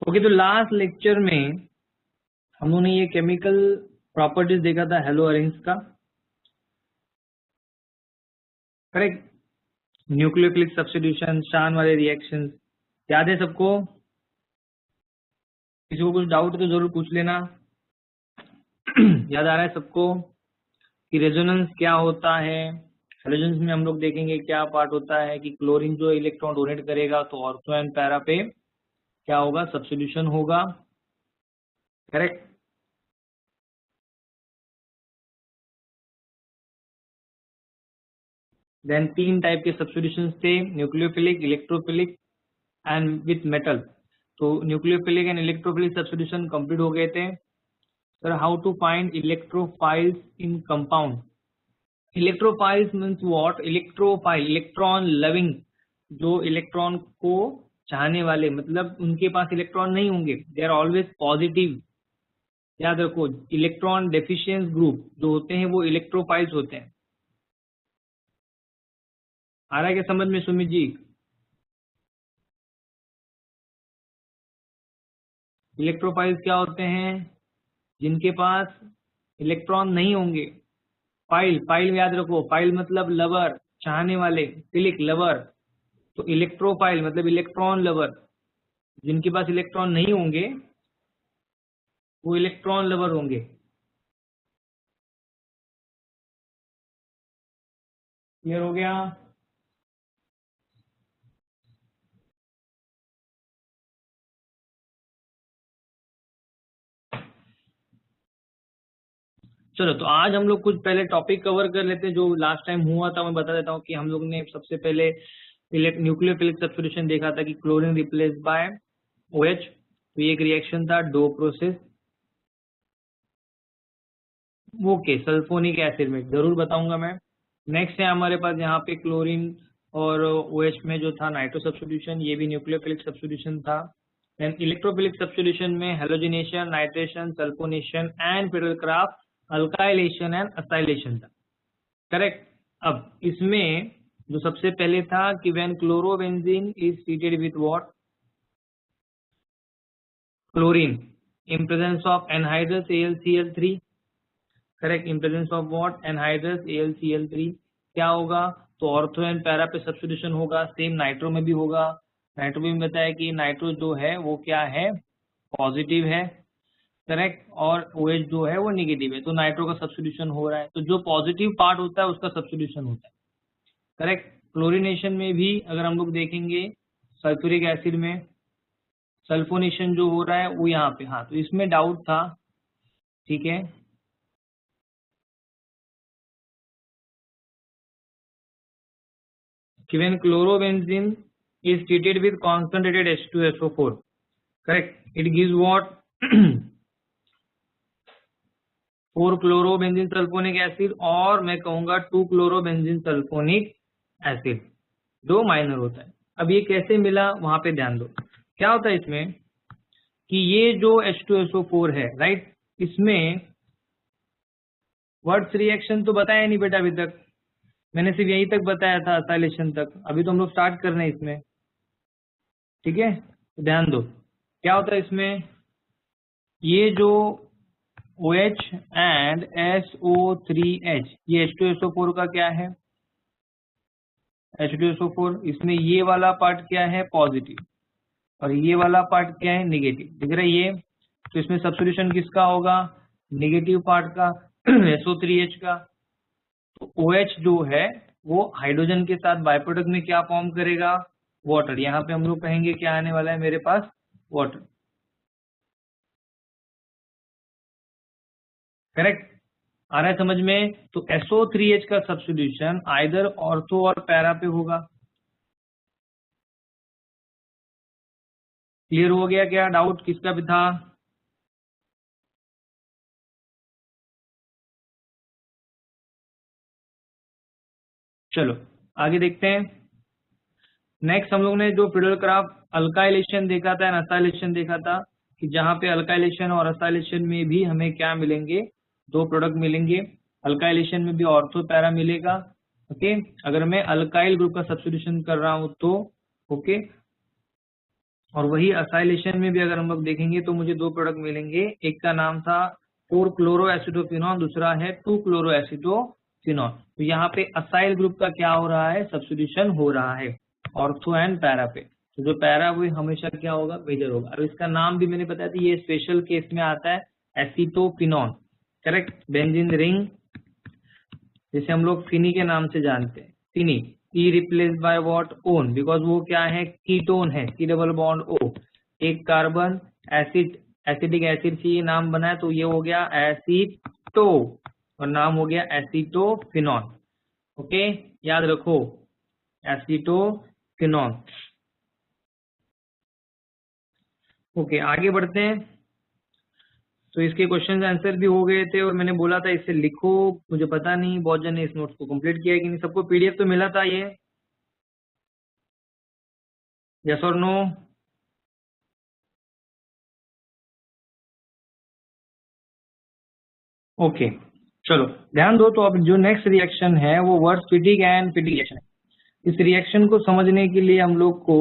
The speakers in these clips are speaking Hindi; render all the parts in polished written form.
ओके, तो लास्ट लेक्चर में हम लोगों ने ये केमिकल प्रॉपर्टीज देखा था हेलो अरेंज का, करेक्ट। न्यूक्लियोफिलिक सब्स्टिट्यूशन, शान वाले रिएक्शंस याद है सबको? किसी को कुछ डाउट तो जरूर पूछ लेना। याद आ रहा है सबको कि रेजोनेंस क्या होता है? हेलोजेंस में हम लोग देखेंगे क्या पार्ट होता है कि क्लोरीन जो इलेक्ट्रॉन डोनेट करेगा तो ऑर्थो एंड पैरा पे क्या होगा, सब्स्टिट्यूशन होगा, करेक्ट। देन 3 टाइप के सब्स्टिट्यूशंस थे, nucleophilic, electrophilic and with metal. तो nucleophilic and electrophilic substitution complete हो गए थे। Sir how to find electrophiles in compound? Electrophiles means what? Electrophile, electron loving, जो इलेक्ट्रॉन को चाहने वाले, मतलब उनके पास इलेक्ट्रॉन नहीं होंगे, दे आर ऑलवेज पॉजिटिव। याद रखो, इलेक्ट्रॉन डेफिशिएंस ग्रुप जो होते हैं वो इलेक्ट्रोफाइल्स होते हैं। आ रहा है क्या समझ में सुमित जी? इलेक्ट्रोफाइल्स क्या होते हैं? जिनके पास इलेक्ट्रॉन नहीं होंगे। फाइल, फाइल याद रखो, फाइल मतलब लवर, चाहने वाले, फिलिक लवर। तो इलेक्ट्रोफाइल मतलब इलेक्ट्रॉन लवर, जिनके पास इलेक्ट्रॉन नहीं होंगे वो इलेक्ट्रॉन लवर होंगे। क्लियर हो गया? चलो, तो आज हम लोग कुछ पहले टॉपिक कवर कर लेते हैं जो लास्ट टाइम हुआ था। मैं बता देता हूँ कि हम लोग ने सबसे पहले न्यूक्लियोफिलिक सब्स्टिट्यूशन देखा था कि क्लोरीन रिप्लेस बाय OH। तो ये एक रिएक्शन था, Dow process. Okay, sulphonic acid में जरूर बताऊंगा मैं। नेक्स्ट है हमारे पास यहाँ पे क्लोरीन और OH में जो था नाइट्रो सब्स्टिट्यूशन, ये भी न्यूक्लियोफिलिक सब्स्टिट्यूशन था। देन इलेक्ट्रोफिलिक सब्स्टिट्यूशन में halogenation, nitration, sulphonation and Friedel Crafts, alkylation and acylation था, करेक्ट। अब इसमें जो सबसे पहले था कि when chlorobenzene is treated with what? Chlorine in presence of anhydrous AlCl3, correct. In presence of what? Anhydrous AlCl3 क्या होगा? तो ऑर्थो एंड पैरा पे सब्स्टिट्यूशन होगा। सेम नाइट्रो में भी होगा। नाइट्रो में भी बताया कि नाइट्रो जो है वो क्या है, पॉजिटिव है, करेक्ट। और OH जो है वो निगेटिव है, तो नाइट्रो का सब्स्टिट्यूशन हो रहा है। तो जो पॉजिटिव पार्ट होता है उसका सब्स्टिट्यूशन होता है, करेक्ट। क्लोरीनेशन में भी अगर हम लोग देखेंगे, सल्फ्यूरिक एसिड में सल्फोनेशन जो हो रहा है वो यहाँ पे, हाँ, तो इसमें डाउट था, ठीक है। When chlorobenzene is treated with concentrated H2SO4, correct, it gives what? 4-chlorobenzene sulphonic acid, और मैं कहूंगा 2-chlorobenzene सल्फोनिक एसिड, जो माइनर होता है। अब ये कैसे मिला वहां पे ध्यान दो। क्या होता है इसमें कि ये जो H2SO4 है, राइट, इसमें वर्ड्स रिएक्शन तो बताया नहीं बेटा अभी तक, मैंने सिर्फ यहीं तक बताया था, असाइलेशन तक। अभी तो हम लोग स्टार्ट कर रहे हैं इसमें, ठीक है, तो ध्यान दो क्या होता है इसमें। ये जो OH एंड SO3H, ये H2SO4 का क्या है? H2SO4, इसमें ये वाला पार्ट क्या है? पॉजिटिव, और ये वाला पार्ट क्या है? निगेटिव। दिख रहा है ये? तो इसमें सब्स्टिट्यूशन किसका होगा? निगेटिव पार्ट का, SO3H का। तो OH जो है वो हाइड्रोजन के साथ बाय प्रोडक्ट में क्या फॉर्म करेगा? वाटर। यहाँ पे हम लोग कहेंगे क्या आने वाला है मेरे पास? Water, correct. आ रहा है समझ में? तो SO3H का सब्स्टिट्यूशन आइदर ऑर्थो और पैरा पे होगा। क्लियर हो गया? क्या डाउट किसका भी था? चलो आगे देखते हैं। नेक्स्ट हम लोग ने जो फिडलक्राफ्ट अल्काइलेशन देखा था, असाइलेशन देखा था, कि जहां पे अल्काइलेशन और असाइलेशन में भी हमें क्या मिलेंगे? 2 प्रोडक्ट मिलेंगे। अल्काइलेशन में भी ऑर्थो पैरा मिलेगा, ओके। अगर मैं अल्काइल ग्रुप का सब्स्टिट्यूशन कर रहा हूं तो, ओके। और वही असाइलेशन में भी अगर हम लोग देखेंगे तो मुझे दो प्रोडक्ट मिलेंगे, एक का नाम था 4 क्लोरो एसिटोफिनॉल, दूसरा है 2 क्लोरो एसिटोफिनॉल। तो यहाँ पे असाइल ग्रुप का क्या हो रहा है, सब्स्टिट्यूशन हो रहा है ऑर्थो एंड पैरा पे। तो जो पैरा वो हमेशा क्या होगा, मेजर होगा। और इसका नाम भी मैंने बताया था, ये स्पेशल केस में आता है एसिटोफिनॉल, करेक्ट। बेंजीन रिंग जिसे हम लोग फिनी के नाम से जानते हैं, Finney, E replace by what, own, because वो क्या है, कीटोन है, सी डबल बॉन्ड ओ, एक कार्बन, एसिड, एसिडिक एसिड से ये नाम बना है, तो ये हो गया एसीटो और नाम हो गया एसिटोफिनॉल। ओके, याद रखो एसिटोफिनॉल। ओके, आगे बढ़ते हैं। तो इसके क्वेश्चन आंसर भी हो गए थे और मैंने बोला था इसे लिखो, मुझे पता नहीं बहुत जन ने इस नोट्स को कंप्लीट किया है कि नहीं। सबको पीडीएफ तो मिला था ये, यस और नो? ओके, चलो ध्यान दो। तो अब जो नेक्स्ट रिएक्शन है वो वर्ड्स फिटिक एंड फिटिक रिएक्शन है। इस रिएक्शन को समझने के लिए हम लोग को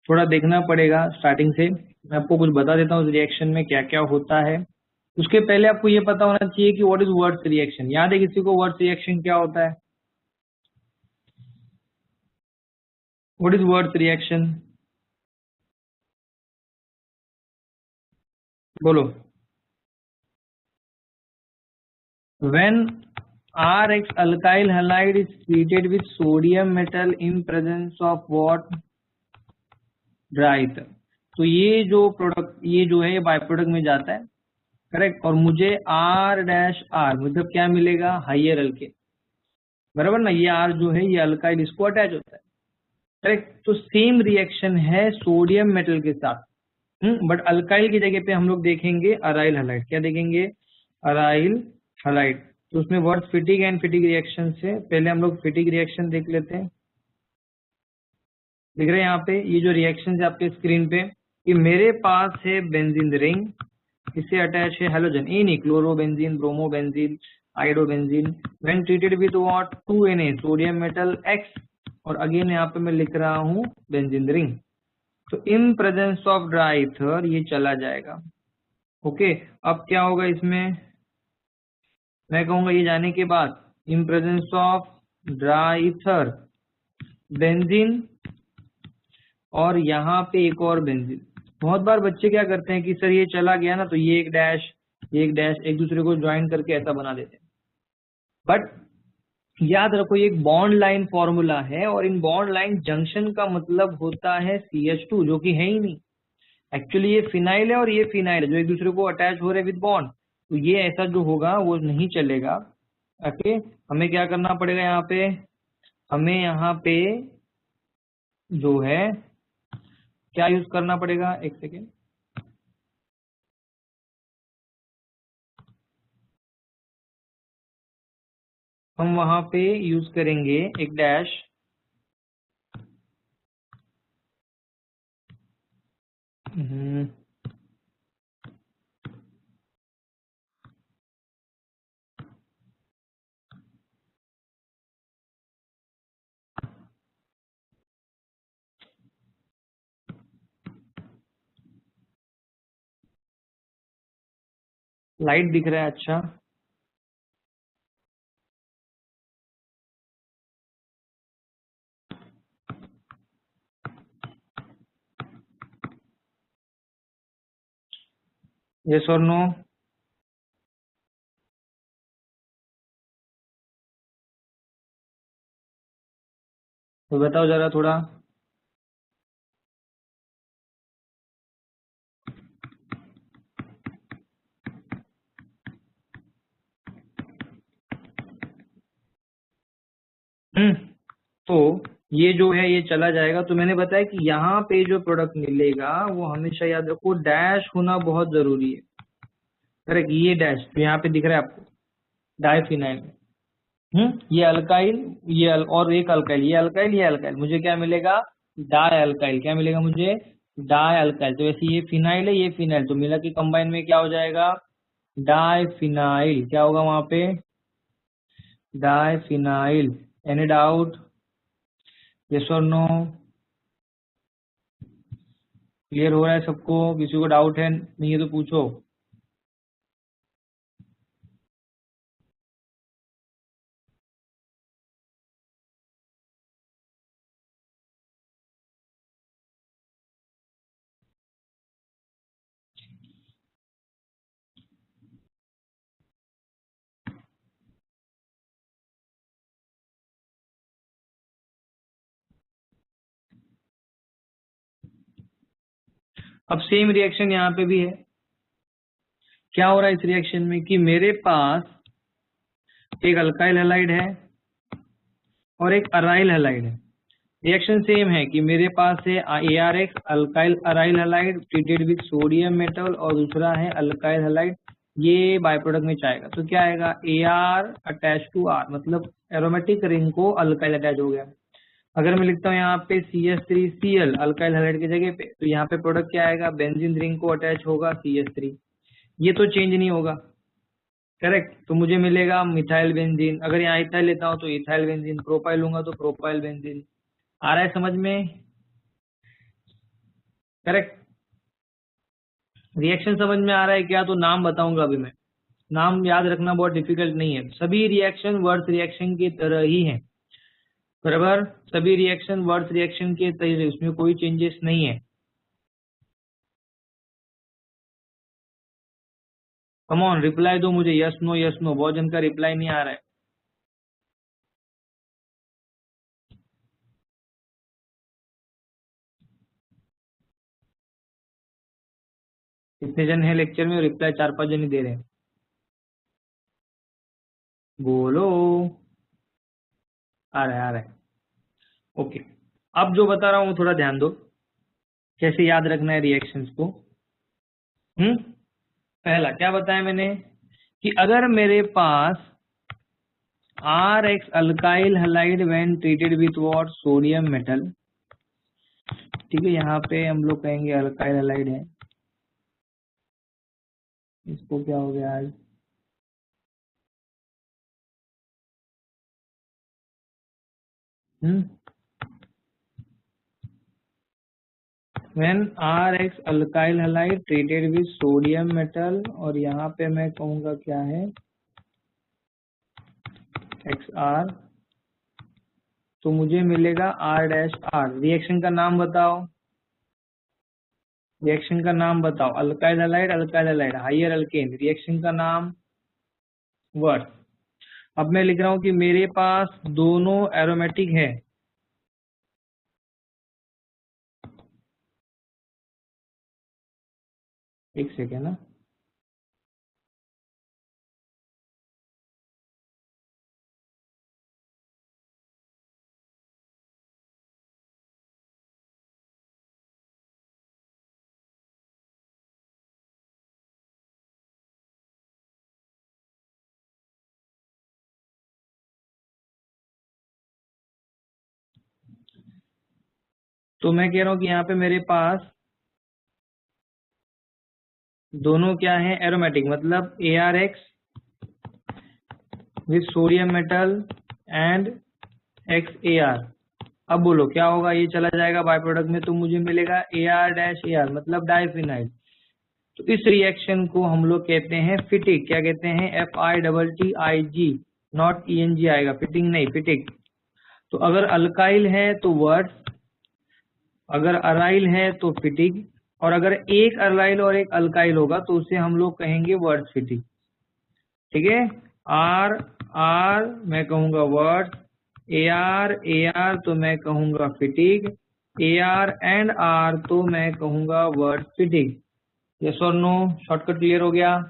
थोड़ा देखना पड़ेगा स्टार्टिंग से। मैं आपको कुछ बता देता हूँ इस रिएक्शन में क्या क्या होता है। उसके पहले आपको ये पता होना चाहिए कि व्हाट इज वर्ड्स रिएक्शन। याद है किसी को वर्ड्स रिएक्शन क्या होता है? व्हाट इज वर्ड्स रिएक्शन, बोलो। When Rx alkyl halide is treated with sodium metal in presence of what? Dry ether। तो ये जो प्रोडक्ट, ये जो है ये बाय प्रोडक्ट में जाता है, करेक्ट। और मुझे R डैश R मतलब क्या मिलेगा, हाइयर अल्केन, बराबर ना। ये R जो है ये अल्काइल इसको अटैच होता है, करेक्ट। तो सेम रिएक्शन है सोडियम मेटल के साथ, बट अल्काइल की जगह पे हम लोग देखेंगे अराइल हलाइड। क्या देखेंगे? Aryl halide. तो उसमें वर्ड फिटिक एंड फिटिक रिएक्शन से पहले हम लोग फिटिक रिएक्शन देख लेते हैं। दिख रहे हैं यहाँ पे ये जो रिएक्शन है आपके स्क्रीन पे, कि मेरे पास है बेंजीन रिंग, इससे अटैच है हेलोजन, ए नहीं, chlorobenzene, bromobenzene, iodobenzene. When treated with what, 2Na sodium metal X, और अगेन यहाँ पे मैं लिख रहा हूँ बेंजीन रिंग। तो इन प्रेजेंस ऑफ ड्राई ईथर ये चला जाएगा। ओके, अब क्या होगा इसमें, मैं कहूंगा ये जाने के बाद, इन presence of dry ether benzene, और यहाँ पे एक और बेंजीन। बहुत बार बच्चे क्या करते हैं कि सर ये चला गया ना, तो ये एक डैश, ये एक डैश, एक दूसरे को ज्वाइन करके ऐसा बना देते हैं। बट याद रखो ये एक बॉन्ड लाइन फॉर्मूला है, और इन बॉन्ड लाइन जंक्शन का मतलब होता है CH2, जो कि है ही नहीं। एक्चुअली ये फिनाइल है और ये फिनाइल है जो एक दूसरे को अटैच हो रहे विद बॉन्ड। तो ये ऐसा जो होगा वो नहीं चलेगा। ओके, हमें क्या करना पड़ेगा यहाँ पे, हमें यहाँ पे जो है क्या यूज करना पड़ेगा, एक सेकेंड, हम वहां पे यूज करेंगे एक डैश, लाइट दिख रहा है, अच्छा। यस और नो? तो बताओ जरा थोड़ा। तो ये जो है ये चला जाएगा। तो मैंने बताया कि यहाँ पे जो प्रोडक्ट मिलेगा वो हमेशा याद रखो डैश होना बहुत जरूरी है, करेक्ट। ये डैश तो यहाँ पे दिख रहा है आपको, डाइफिनाइल। ये अल्काइल, और एक अल्काइल, ये अल्काइल, ये अल्काइल, मुझे क्या मिलेगा, डाई अल्काइल। क्या मिलेगा मुझे, डाई अल्काइल। तो ऐसे ये फिनाइल है, ये फिनाइल, तो मिला के कंबाइन में क्या हो जाएगा, डाइफिनाइल। क्या होगा वहां पे, डाइफिनाइल। एनी डाउट, यस और नो? क्लियर हो रहा है सबको? किसी को डाउट है नहीं है तो पूछो। अब सेम रिएक्शन यहाँ पे भी है। क्या हो रहा है इस रिएक्शन में कि मेरे पास एक अल्काइल हैलाइड है और एक अराइल हैलाइड है। रिएक्शन सेम है कि मेरे पास है ArX alkyl aryl halide treated with sodium metal और दूसरा है अल्काइल हैलाइड, ये बाय प्रोडक्ट में जाएगा। तो क्या आएगा AR अटैच टू R, मतलब एरोमेटिक रिंग को अल्काइल अटैच हो गया। अगर मैं लिखता हूँ यहाँ पे CH3Cl अल्काइल हैलाइड की जगह पे, तो यहाँ पे प्रोडक्ट क्या आएगा, बेंजीन रिंग को अटैच होगा CH3, ये तो चेंज नहीं होगा। करेक्ट, तो मुझे मिलेगा मिथाइल बेंजीन। अगर यहाँ इथाइल लेता हूँ तो इथाइल बेंजीन, प्रोपाइल लूंगा तो प्रोपाइल बेंजीन। आ रहा है समझ में? करेक्ट, रिएक्शन समझ में आ रहा है क्या? तो नाम बताऊंगा अभी मैं। नाम याद रखना बहुत डिफिकल्ट नहीं है, सभी रिएक्शन वर्ड्स रिएक्शन की तरह ही है। बराबर, सभी रिएक्शन वर्ड्स रिएक्शन के तरह, उसमें कोई चेंजेस नहीं है। कम ऑन, रिप्लाई दो मुझे, यस नो यस नो। बहुत जन का रिप्लाई नहीं आ रहा है। कितने जन है लेक्चर में? रिप्लाई 4-5 जन ही दे रहे हैं। बोलो। आ रहा है, आ रहा है। ओके, अब जो बता रहा हूँ थोड़ा ध्यान दो, कैसे याद रखना है रिएक्शंस को। पहला क्या बताया मैंने कि अगर मेरे पास RX alkyl halide when treated with what, sodium metal, ठीक है, यहाँ पे हम लोग कहेंगे अल्काइल हैलाइड है, इसको क्या हो गया आज, when RX alkyl halide treated with sodium metal, और यहाँ पे मैं कहूंगा क्या है, XR, तो मुझे मिलेगा R-R। रिएक्शन का नाम बताओ, रिएक्शन का नाम बताओ। Alkyl halide alkyl halide, higher alkane, reaction का नाम वर्ड। अब मैं लिख रहा हूं कि मेरे पास दोनों एरोमेटिक है, एक सेकेंड ना, तो मैं कह रहा हूं कि यहाँ पे मेरे पास दोनों क्या है, एरोमेटिक, मतलब ArX with sodium metal and XAR। अब बोलो क्या होगा, ये चला जाएगा बाय प्रोडक्ट में, तो मुझे मिलेगा AR-AR, मतलब डाइफिनाइल। तो इस रिएक्शन को हम लोग कहते हैं फिटिक। क्या कहते हैं? FITTIG, नॉट ENG आएगा, फिटिंग नहीं, फिटिक। तो अगर अल्काइल है तो वर्ड्स, अगर अराइल है तो फिटिक, और अगर एक अराइल और एक अल्काइल होगा तो उसे हम लोग कहेंगे वर्ड्स फिटिक। ठीक है, R R मैं कहूंगा वर्ड्स, AR तो मैं कहूंगा फिटिक, AR एंड R तो मैं कहूंगा वर्ड्स फिटिक। यस और नो? शॉर्टकट क्लियर हो गया?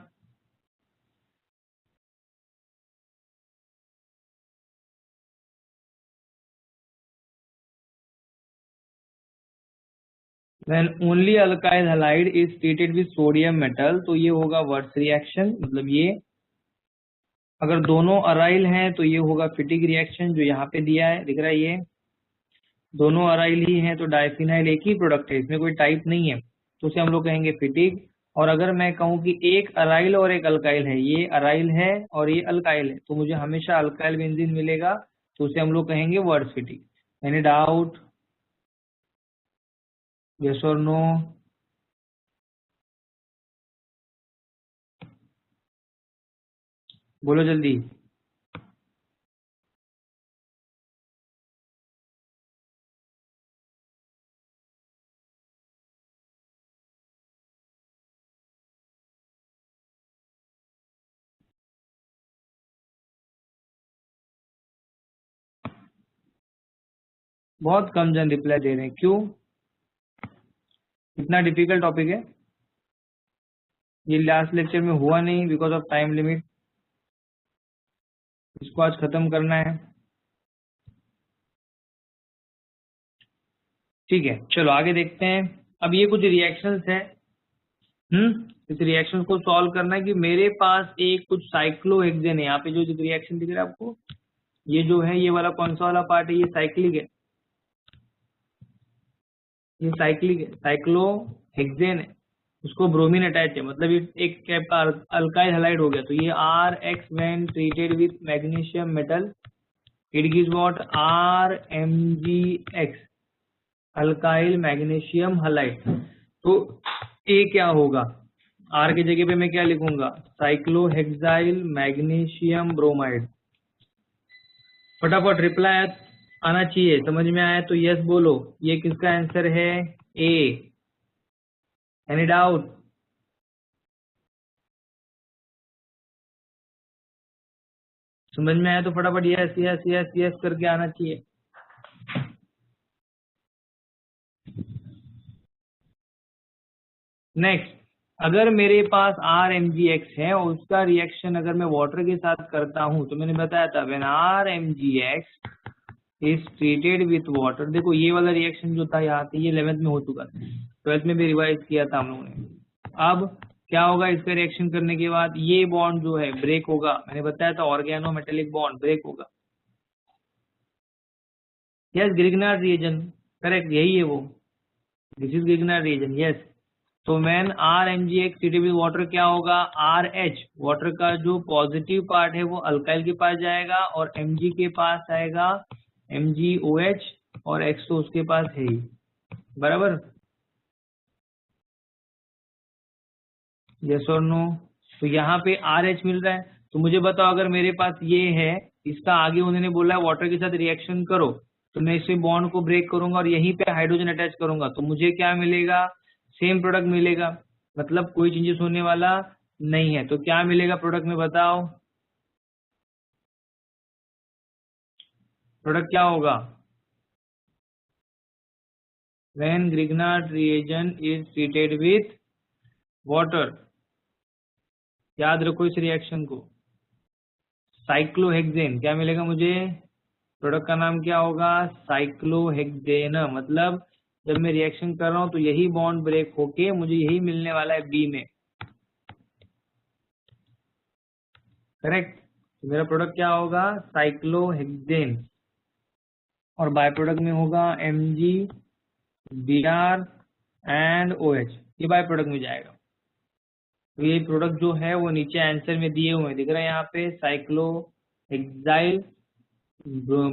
When only alkyl halide is treated with sodium metal, तो ये होगा वर्स रिएक्शन, मतलब ये अगर दोनों अराइल हैं तो ये होगा फिटिक रिएक्शन, जो यहाँ पे दिया है, दिख रहा है, ये दोनों अराइल ही हैं तो डाइफिनाइल एक ही प्रोडक्ट है, इसमें कोई टाइप नहीं है, तो उसे हम लोग कहेंगे फिटिक। और अगर मैं कहूँ कि एक अराइल और एक अल्काइल है, ये अराइल है और ये अल्काइल है, तो मुझे हमेशा अल्काइल बेंजीन मिलेगा, तो उसे हम लोग कहेंगे Wurtz Fittig. Any doubt? Yes और नो? बोलो जल्दी। बहुत कम जन रिप्लाई दे रहे हैं, क्यों? इतना डिफिकल्ट टॉपिक है ये? लास्ट लेक्चर में हुआ नहीं बिकॉज ऑफ टाइम लिमिट, इसको आज खत्म करना है। ठीक है, चलो आगे देखते हैं। अब ये कुछ रिएक्शंस है। इस रिएक्शन को सॉल्व करना है कि मेरे पास एक कुछ साइक्लोहेक्सेन है। यहाँ पे जो रिएक्शन दिख रहा है आपको, ये जो है ये वाला कौन सा वाला पार्ट है? ये साइक्लिक है, ये साइक्लिक है, साइक्लोहेक्सेन है। उसको ब्रोमीन अटैच है, मतलब ये एक टाइप का अल्काइल हैलाइड हो गया। तो ये RX when treated with magnesium metal it gives what? RMgX, alkyl magnesium halide. तो ए क्या होगा? आर की जगह पे मैं क्या लिखूंगा? Cyclohexyl magnesium bromide. फटाफट रिप्लाई आना चाहिए। समझ में आया तो यस बोलो। ये किसका आंसर है? ए। Any doubt? समझ में आया तो फटाफट यस यस यस यस करके आना चाहिए। नेक्स्ट, अगर मेरे पास RMgX है और उसका रिएक्शन अगर मैं वाटर के साथ करता हूं, तो मैंने बताया था when RMgX is treated with water. देखो ये वाला रिएक्शन जो था यहाँ पे, ये 11th में हो चुका था, 12th में भी रिवाइज किया था हम लोगों ने। अब क्या होगा इसका रिएक्शन करने के बाद? ये बॉन्ड जो है ब्रेक होगा। मैंने बताया था ऑर्गेनो मेटेलिक बॉन्ड ब्रेक होगा। यस, ग्रिग्नार्ड रिएजन, करेक्ट, यही है वो। This is Grignard reagent, yes. तो मैन RMgX ट्रीटेड विथ वाटर क्या होगा? RH, वाटर का जो पॉजिटिव पार्ट है वो अल्काइल के पास जाएगा और Mg के पास आएगा MgOH, और X तो उसके पास है ही, बराबर। यस और नो? तो यहाँ पे RH मिल रहा है। तो मुझे बताओ, अगर मेरे पास ये है, इसका आगे उन्होंने बोला है वाटर के साथ रिएक्शन करो, तो मैं इसे बॉन्ड को ब्रेक करूंगा और यहीं पे हाइड्रोजन अटैच करूंगा, तो मुझे क्या मिलेगा? सेम प्रोडक्ट मिलेगा। मतलब कोई चेंजेस होने वाला नहीं है। तो क्या मिलेगा प्रोडक्ट में? बताओ प्रोडक्ट क्या होगा? When Grignard reagent is treated with water, याद रखो इस रिएक्शन को, साइक्लोहेक्सेन क्या मिलेगा मुझे? प्रोडक्ट का नाम क्या होगा? साइक्लोहेक्सेन। मतलब जब मैं रिएक्शन कर रहा हूं तो यही बॉन्ड ब्रेक होके मुझे यही मिलने वाला है बी में, करेक्ट। तो मेरा प्रोडक्ट क्या होगा? साइक्लोहेक्सेन। और बाय प्रोडक्ट में होगा Mg, Br एंड OH, ये बाय प्रोडक्ट में जाएगा। तो ये प्रोडक्ट जो है वो नीचे आंसर में दिए हुए हैं, दिख रहा है यहाँ पे, cyclohexyl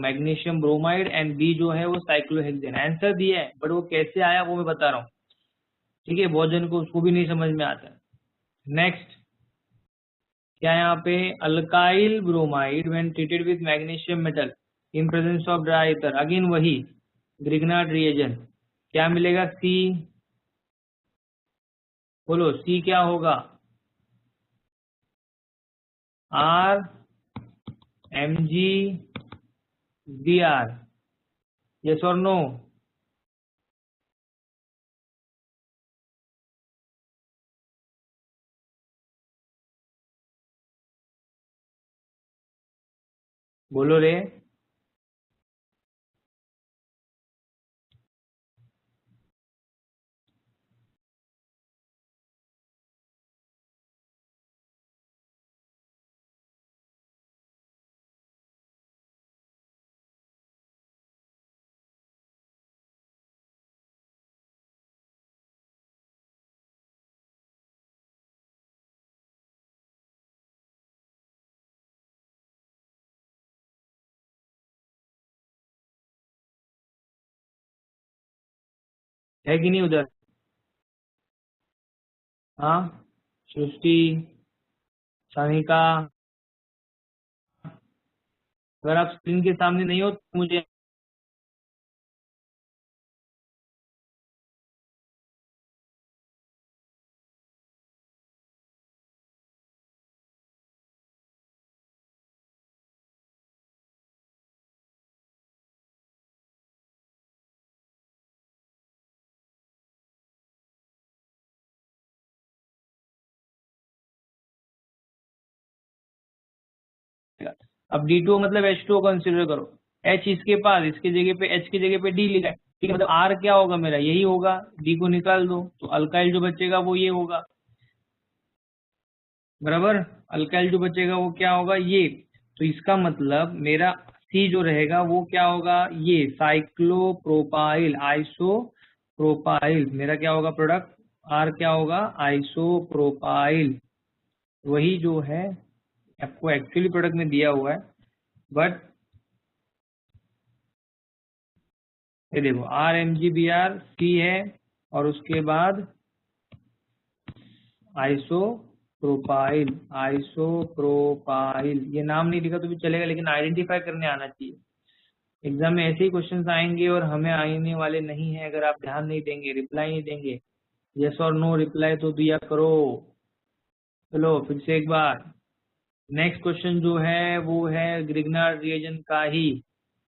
magnesium bromide and B जो है वो साइक्लोहेक्सेन। आंसर दिया है, बट वो कैसे आया वो मैं बता रहा हूँ। ठीक है, बहुत जन को उसको भी नहीं समझ में आता है। नेक्स्ट, क्या यहाँ पे? Alkyl bromide when treated with magnesium metal in presence of dry ether, again वही ग्रिग्नार्ड रिएजन, क्या मिलेगा? सी। बोलो सी क्या होगा? RMgBr, यस और नो? बोलो रे। है कि नहीं उधर? हाँ, सृष्टि, सनिका, अगर आप स्क्रीन के सामने नहीं हो तो मुझे अब D2 मतलब H2 कंसिडर करो, H इसके पास, इसके जगह पे H की जगह पे D लिखा है, ठीक है, मतलब R क्या होगा मेरा, यही होगा, D को निकाल दो तो अल्काइल जो बचेगा वो ये होगा, बराबर। अल्काइल जो बचेगा वो क्या होगा, ये। तो इसका मतलब मेरा C जो रहेगा वो क्या होगा, ये साइक्लोप्रोपाइल, आइसोप्रोपाइल, मेरा क्या होगा प्रोडक्ट, R क्या होगा, आइसोप्रोपाइल, वही जो है आपको एक्चुअली प्रोडक्ट में दिया हुआ है, बट ये देखो RMGBr C है और उसके बाद आइसोप्रोपाइल, आइसोप्रोपाइल, ये नाम नहीं लिखा तो भी चलेगा लेकिन आइडेंटिफाई करने आना चाहिए। एग्जाम में ऐसे ही क्वेश्चंस आएंगे और हमें आने वाले नहीं है अगर आप ध्यान नहीं देंगे, रिप्लाई नहीं देंगे। यस और नो रिप्लाई तो दिया करो। चलो फिर से एक बार, नेक्स्ट क्वेश्चन जो है वो है ग्रिग्नार्ड रिएजेंट का ही।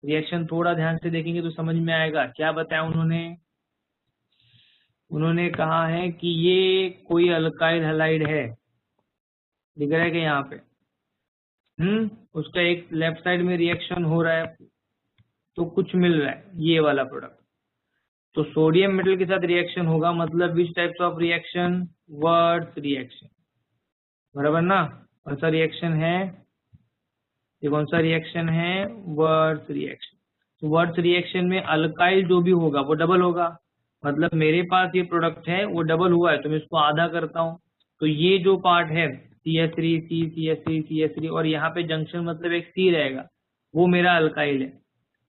रिएक्शन थोड़ा ध्यान से देखेंगे तो समझ में आएगा। क्या बताया उन्होंने, उन्होंने कहा है कि ये कोई अल्काइल हैलाइड है, दिख रहा है कि यहाँ पे, उसका एक लेफ्ट साइड में रिएक्शन हो रहा है तो कुछ मिल रहा है, ये वाला प्रोडक्ट। तो सोडियम मेटल के साथ रिएक्शन होगा, मतलब which types of reaction, words reaction, बराबर ना। कौन सा रिएक्शन है, ये कौन सा रिएक्शन है, वर्ड्स रिएक्शन। तो वर्ड्स रिएक्शन में अल्काइल जो भी होगा वो डबल होगा, मतलब मेरे पास ये प्रोडक्ट है वो डबल हुआ है तो मैं इसको आधा करता हूँ, तो ये जो पार्ट है CH3 C CH3 CH3 और यहाँ पे जंक्शन मतलब एक C रहेगा, वो मेरा अल्काइल है।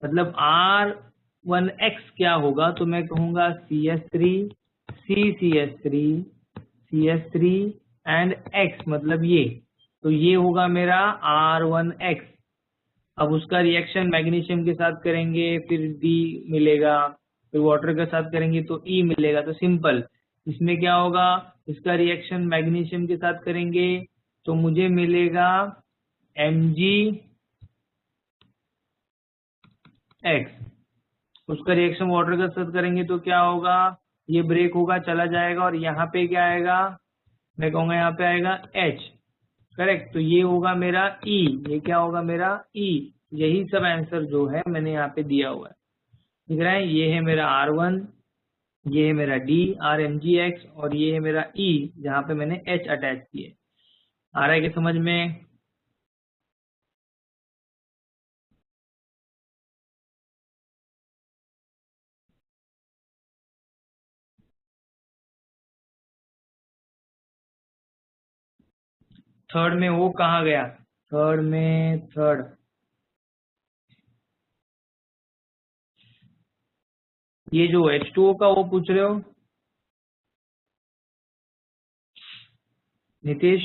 मतलब R1X क्या होगा, तो मैं कहूंगा CH3 C CH3 CH3 and X, मतलब ये, तो ये होगा मेरा R1X। अब उसका रिएक्शन मैग्नीशियम के साथ करेंगे फिर D मिलेगा, फिर वाटर के साथ करेंगे तो E मिलेगा, तो सिंपल। इसमें क्या होगा, इसका रिएक्शन मैग्नीशियम के साथ करेंगे तो मुझे मिलेगा MgX, उसका रिएक्शन वाटर के साथ करेंगे तो क्या होगा, ये ब्रेक होगा, चला जाएगा और यहाँ पे क्या आएगा, मैं कहूँगा यहाँ पे आएगा H, करेक्ट। तो ये होगा मेरा E, ये क्या होगा मेरा E। यही सब आंसर जो है मैंने यहाँ पे दिया हुआ है, दिख रहा है। ये है मेरा R1, ये है मेरा D RMGX और ये है मेरा E जहाँ पे मैंने H अटैच किए। आ रहा है कि समझ में। थर्ड में वो कहाँ गया, थर्ड में, थर्ड ये जो H2O का वो पूछ रहे हो नीतीश।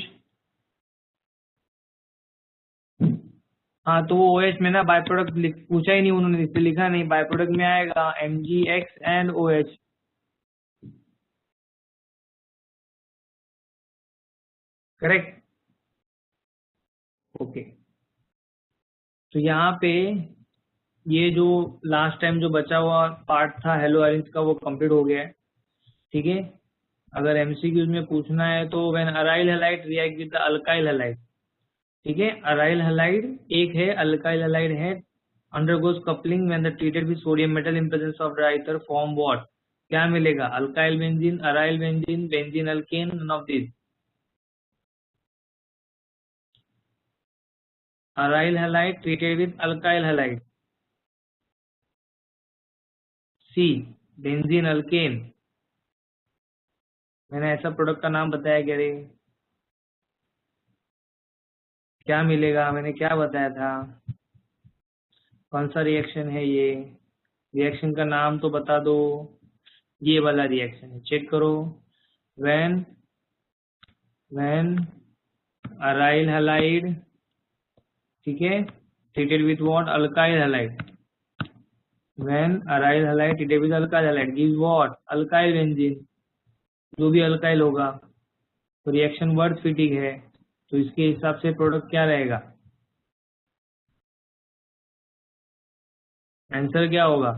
हाँ तो वो OH में ना बाय प्रोडक्ट पूछा ही नहीं उन्होंने, इससे लिखा नहीं, बाय प्रोडक्ट में आएगा MgX and OH, correct. Okay, तो यहाँ पे ये जो लास्ट टाइम जो बचा हुआ पार्ट था हेलो अरेंज का वो कंप्लीट हो गया है, ठीक है। अगर एमसीक्यूज में पूछना है तो when aryl halide react with the alkyl halide, ठीक है, अराइल हैलाइड एक है, अल्काइल हैलाइड है, undergoes coupling when the treated with sodium metal in presence of dry ether form what, क्या मिलेगा, alkyl benzene, aryl benzene, benzene alkane, none of this. Aryl halide treated with alkyl halide, C benzene alkane. मैंने ऐसा प्रोडक्ट का नाम बताया क्या रे, क्या मिलेगा, मैंने क्या बताया था, कौन सा रिएक्शन है ये, रिएक्शन का नाम तो बता दो। ये वाला रिएक्शन है, चेक करो। व्हेन व्हेन अराइल हैलाइड, ठीक है, treated with what? Alkyl halide. When aryl halide treated with alkyl halide gives what? Alkyl benzene. जो भी अल्काइल होगा तो रिएक्शन वर्थ फिटिंग है, तो इसके हिसाब से प्रोडक्ट क्या रहेगा? आंसर क्या होगा?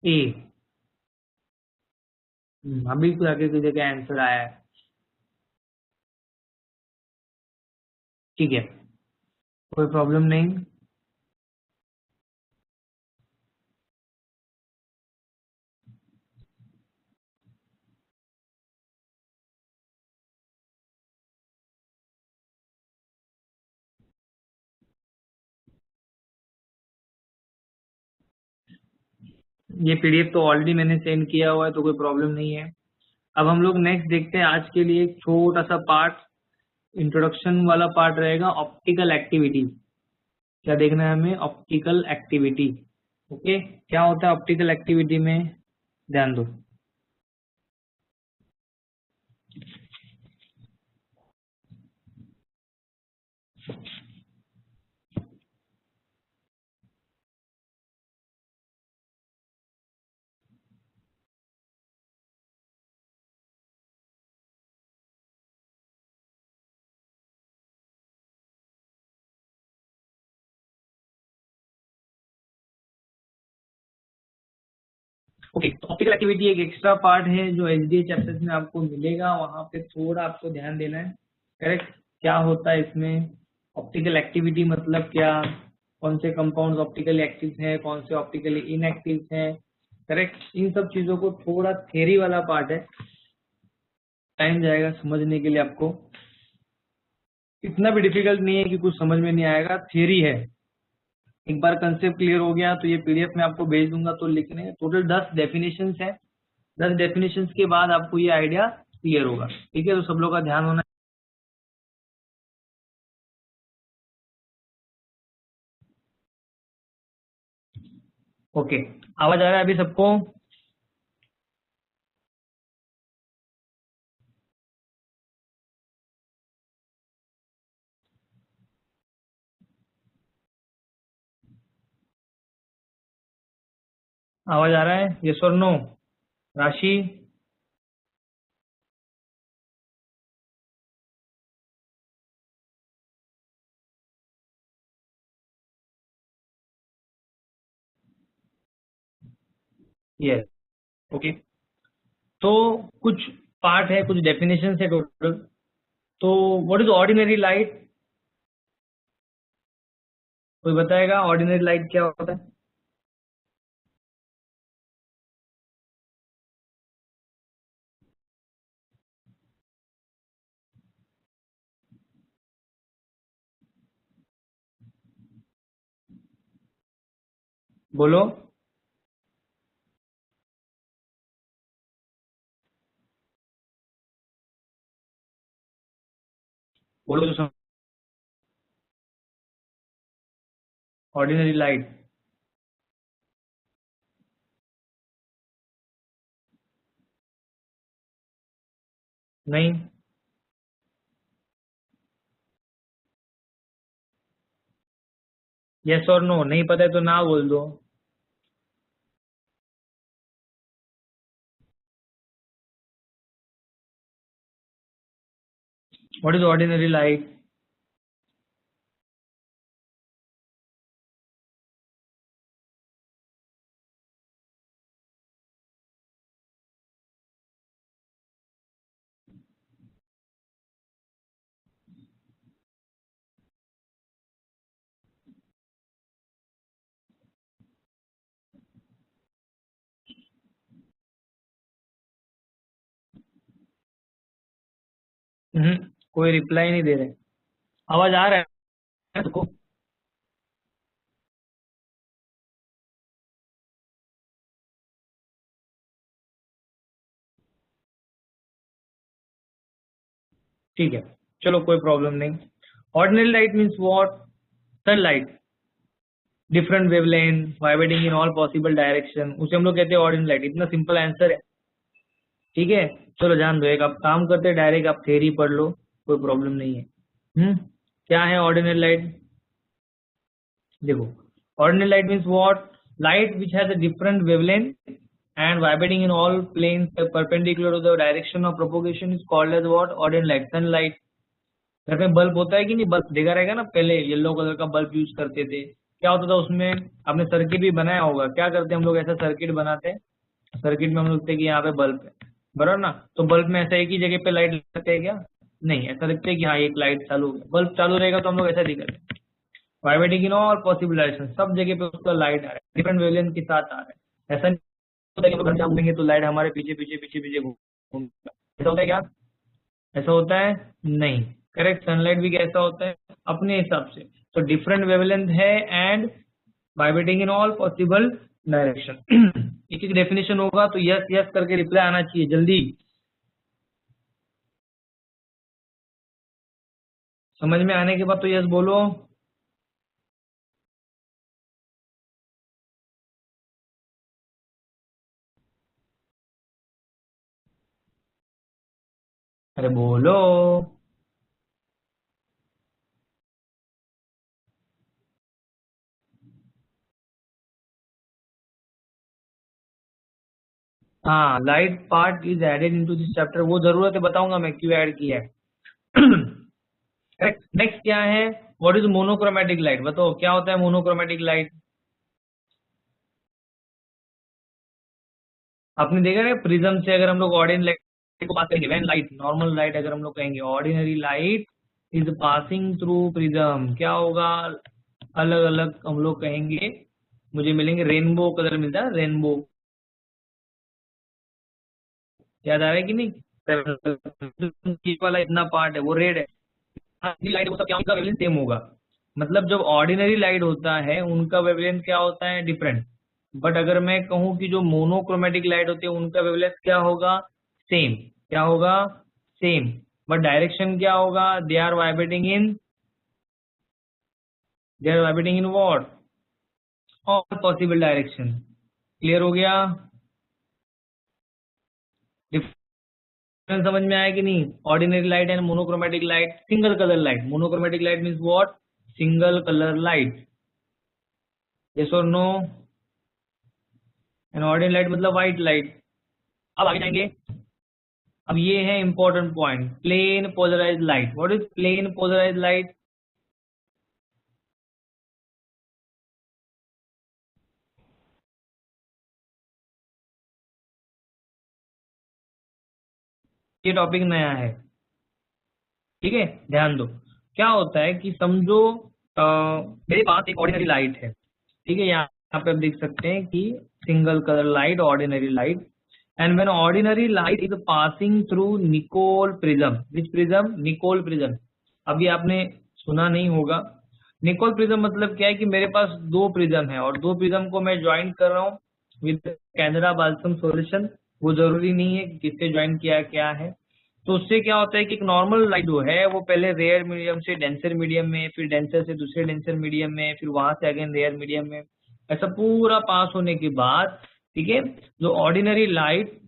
ए। अभी तो आगे की जगह आंसर आया है। ठीक है, कोई प्रॉब्लम नहीं। ये पीडीएफ तो ऑलरेडी मैंने सेंड किया हुआ है, तो कोई प्रॉब्लम नहीं है। अब हम लोग नेक्स्ट देखते हैं। आज के लिए एक छोटा सा पार्ट, इंट्रोडक्शन वाला पार्ट रहेगा, ऑप्टिकल एक्टिविटी। क्या देखना है हमें? Optical activity. ओके, क्या होता है ऑप्टिकल एक्टिविटी में, ध्यान दो। ओके, तो ऑप्टिकल एक्टिविटी एक एक्स्ट्रा पार्ट है जो एचडीए चैप्टर्स में आपको मिलेगा, वहां पे थोड़ा आपको ध्यान देना है। करेक्ट, क्या होता है इसमें ऑप्टिकल एक्टिविटी, मतलब क्या, कौन से कंपाउंड्स ऑप्टिकली एक्टिव हैं, कौन से ऑप्टिकली इनएक्टिव हैं। करेक्ट, इन सब चीजों को थोड़ा थ्योरी वाला पार्ट है, टाइम जाएगा समझने के लिए आपको। इतना भी डिफिकल्ट नहीं है कि कुछ समझ में नहीं आएगा, थ्योरी है। एक बार कंसेप्ट क्लियर हो गया तो ये पीडीएफ में आपको भेज दूंगा, तो लिखने टोटल 10 डेफिनेशंस है। 10 डेफिनेशंस के बाद आपको ये आइडिया क्लियर होगा। ठीक है, तो सब लोग का ध्यान होना। ओके, आवाज आ रहा है अभी सबको? आवाज आ रहा है? यस और नो? राशि? यस। ओके, तो कुछ पार्ट है, कुछ डेफिनेशन है टोटल। तो व्हाट इज ऑर्डिनरी लाइट? कोई बताएगा ऑर्डिनरी लाइट क्या होता है? बोलो। बोलो जो ऑर्डिनरी लाइट। नहीं। यस और नो? नहीं पता है तो ना बोल दो। What is ordinary light? कोई रिप्लाई नहीं दे रहे। आवाज आ रहा है सबको? ठीक है, चलो कोई प्रॉब्लम नहीं। Ordinary light means what? Sunlight, different wavelength, vibrating in all possible direction, उसे हम लोग कहते हैं ऑर्डिनरी लाइट। इतना सिंपल आंसर है। ठीक है, चलो ध्यान दो, एक आप काम करते डायरेक्ट आप थ्योरी पढ़ लो, कोई प्रॉब्लम नहीं है। क्या है ऑर्डिनरी लाइट? देखो, ordinary light means what? Light which has a different wavelength and vibrating in all planes perpendicular to the direction of propagation is called as what? Ordinary light. Sunlight. घर में बल्ब होता है कि नहीं? बल्ब देखा रहेगा ना, पहले येलो कलर का बल्ब यूज करते थे। क्या होता था उसमें? आपने सर्किट भी बनाया होगा। क्या करते हैं हम लोग? ऐसा सर्किट बनाते हैं, सर्किट में हम लोग लिखते हैं कि यहाँ पे बल्ब है, बराबर ना? तो बल्ब में ऐसा एक ही जगह पे लाइट लगते हैं क्या? नहीं, ऐसा लिखते हैं कि हाँ एक लाइट चालू हो गया। बल्ब चालू रहेगा तो हम लोग ऐसा दिखाते हैं, vibrating in all possible direction, सब जगह पे उसका लाइट आ रहा है, डिफरेंट वेवलेंथ के साथ आ रहा है। ऐसा नहीं होता कि हम लोग घर घूमेंगे तो लाइट हमारे पीछे पीछे पीछे पीछे घूमेगा। ऐसा होता है क्या? ऐसा होता है नहीं। करेक्ट। सनलाइट भी कैसा होता है? अपने हिसाब से। तो डिफरेंट वेवलेंथ है and vibrating in all possible direction. एक एक डेफिनेशन होगा तो यस यस करके रिप्लाई आना चाहिए जल्दी। समझ में आने के बाद तो यस बोलो। अरे बोलो। हाँ, light part is added into this chapter, वो जरूरत है, बताऊंगा मैं क्यों ऐड किया है। नेक्स्ट क्या है? What is monochromatic light? बताओ क्या होता है मोनोक्रोमेटिक लाइट? आपने देखा है प्रिज्म से अगर हम लोग ऑर्डिनरी लाइट को बात करेंगे, व्हेन लाइट, नॉर्मल लाइट अगर हम लोग कहेंगे ordinary light is passing through prism, क्या होगा? अलग अलग हम लोग कहेंगे, मुझे मिलेंगे रेनबो कलर मिलता है, रेनबो। याद आ रहा है कि नहीं? वाला इतना पार्ट है वो रेड है, लाइट वो सब क्या उनका वेवलेंथ सेम होगा। मतलब जब ऑर्डिनरी लाइट होता है उनका वेवलेंथ क्या होता है? डिफरेंट। बट अगर मैं कहूं कि जो मोनोक्रोमेटिक लाइट होती है उनका वेवलेंथ क्या होगा? सेम। क्या होगा? सेम। बट डायरेक्शन क्या होगा? They are vibrating in what? All possible direction. Clear हो गया? डिफरेंस समझ में आया कि नहीं? Ordinary light and monochromatic light. Single colour light, monochromatic light means what? Single colour light. Yes और नो? एंड ऑर्डिनरी लाइट मतलब व्हाइट लाइट। अब आगे जाएंगे। अब ये है important point, plane polarise light. What is plane polarise light? ये टॉपिक नया है, ठीक है, ध्यान दो। क्या होता है कि समझो मेरे पास एक ऑर्डिनरी लाइट है, ठीक है, यहाँ पे आप देख सकते हैं कि single colour light, ordinary light, and when ordinary light is passing through Nicol prism. Which prism? Nicol prism. अभी आपने सुना नहीं होगा। निकोल प्रिज्म मतलब क्या है कि मेरे पास दो प्रिज्म है और दो प्रिज्म को मैं ज्वाइन कर रहा हूँ विद कैनरा बाल्सम सॉल्यूशन। वो जरूरी नहीं है कि किससे ज्वाइन किया क्या है। तो उससे क्या होता है कि एक नॉर्मल लाइट जो है वो पहले रेयर मीडियम से डेंसर मीडियम में, फिर डेंसर से दूसरे डेंसर मीडियम में, फिर वहां से अगेन रेयर मीडियम में, ऐसा पूरा पास होने के बाद, ठीक है, जो ordinary light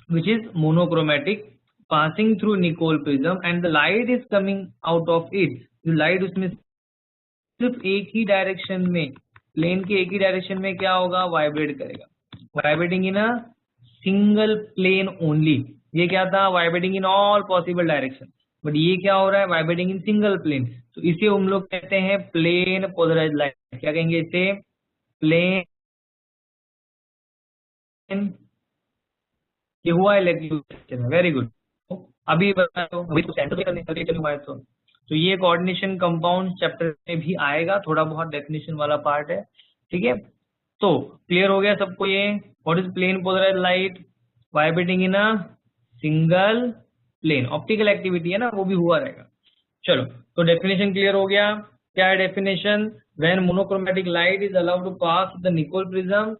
which is monochromatic passing through Nicol prism and the light is coming out of it, जो लाइट उसमें सिर्फ एक ही डायरेक्शन में, प्लेन के एक ही डायरेक्शन में क्या होगा? वाइब्रेट करेगा, vibrating in a single plane only. ये क्या था? Vibrating in all possible direction. But ये क्या हो रहा है? Vibrating in single plane. तो इसे हम लोग कहते हैं प्लेन पोलराइज लाइट। क्या कहेंगे इसे? प्लेन। ये हुआ है लेक्चर में, वेरी गुड। अभी बताओ, अभी तो सेंटर करने का लेक्चर हुआ है तो ये कोऑर्डिनेशन कंपाउंड चैप्टर में भी आएगा, थोड़ा बहुत डेफिनेशन वाला पार्ट है, ठीक है। तो क्लियर हो गया सबको ये? What is plane polarise light? Vibrating in a single plane. Optical activity है ना, वो भी हुआ रहेगा। चलो, तो डेफिनेशन क्लियर हो गया। क्या है definition? When monochromatic light is allowed to pass the Nicol prism,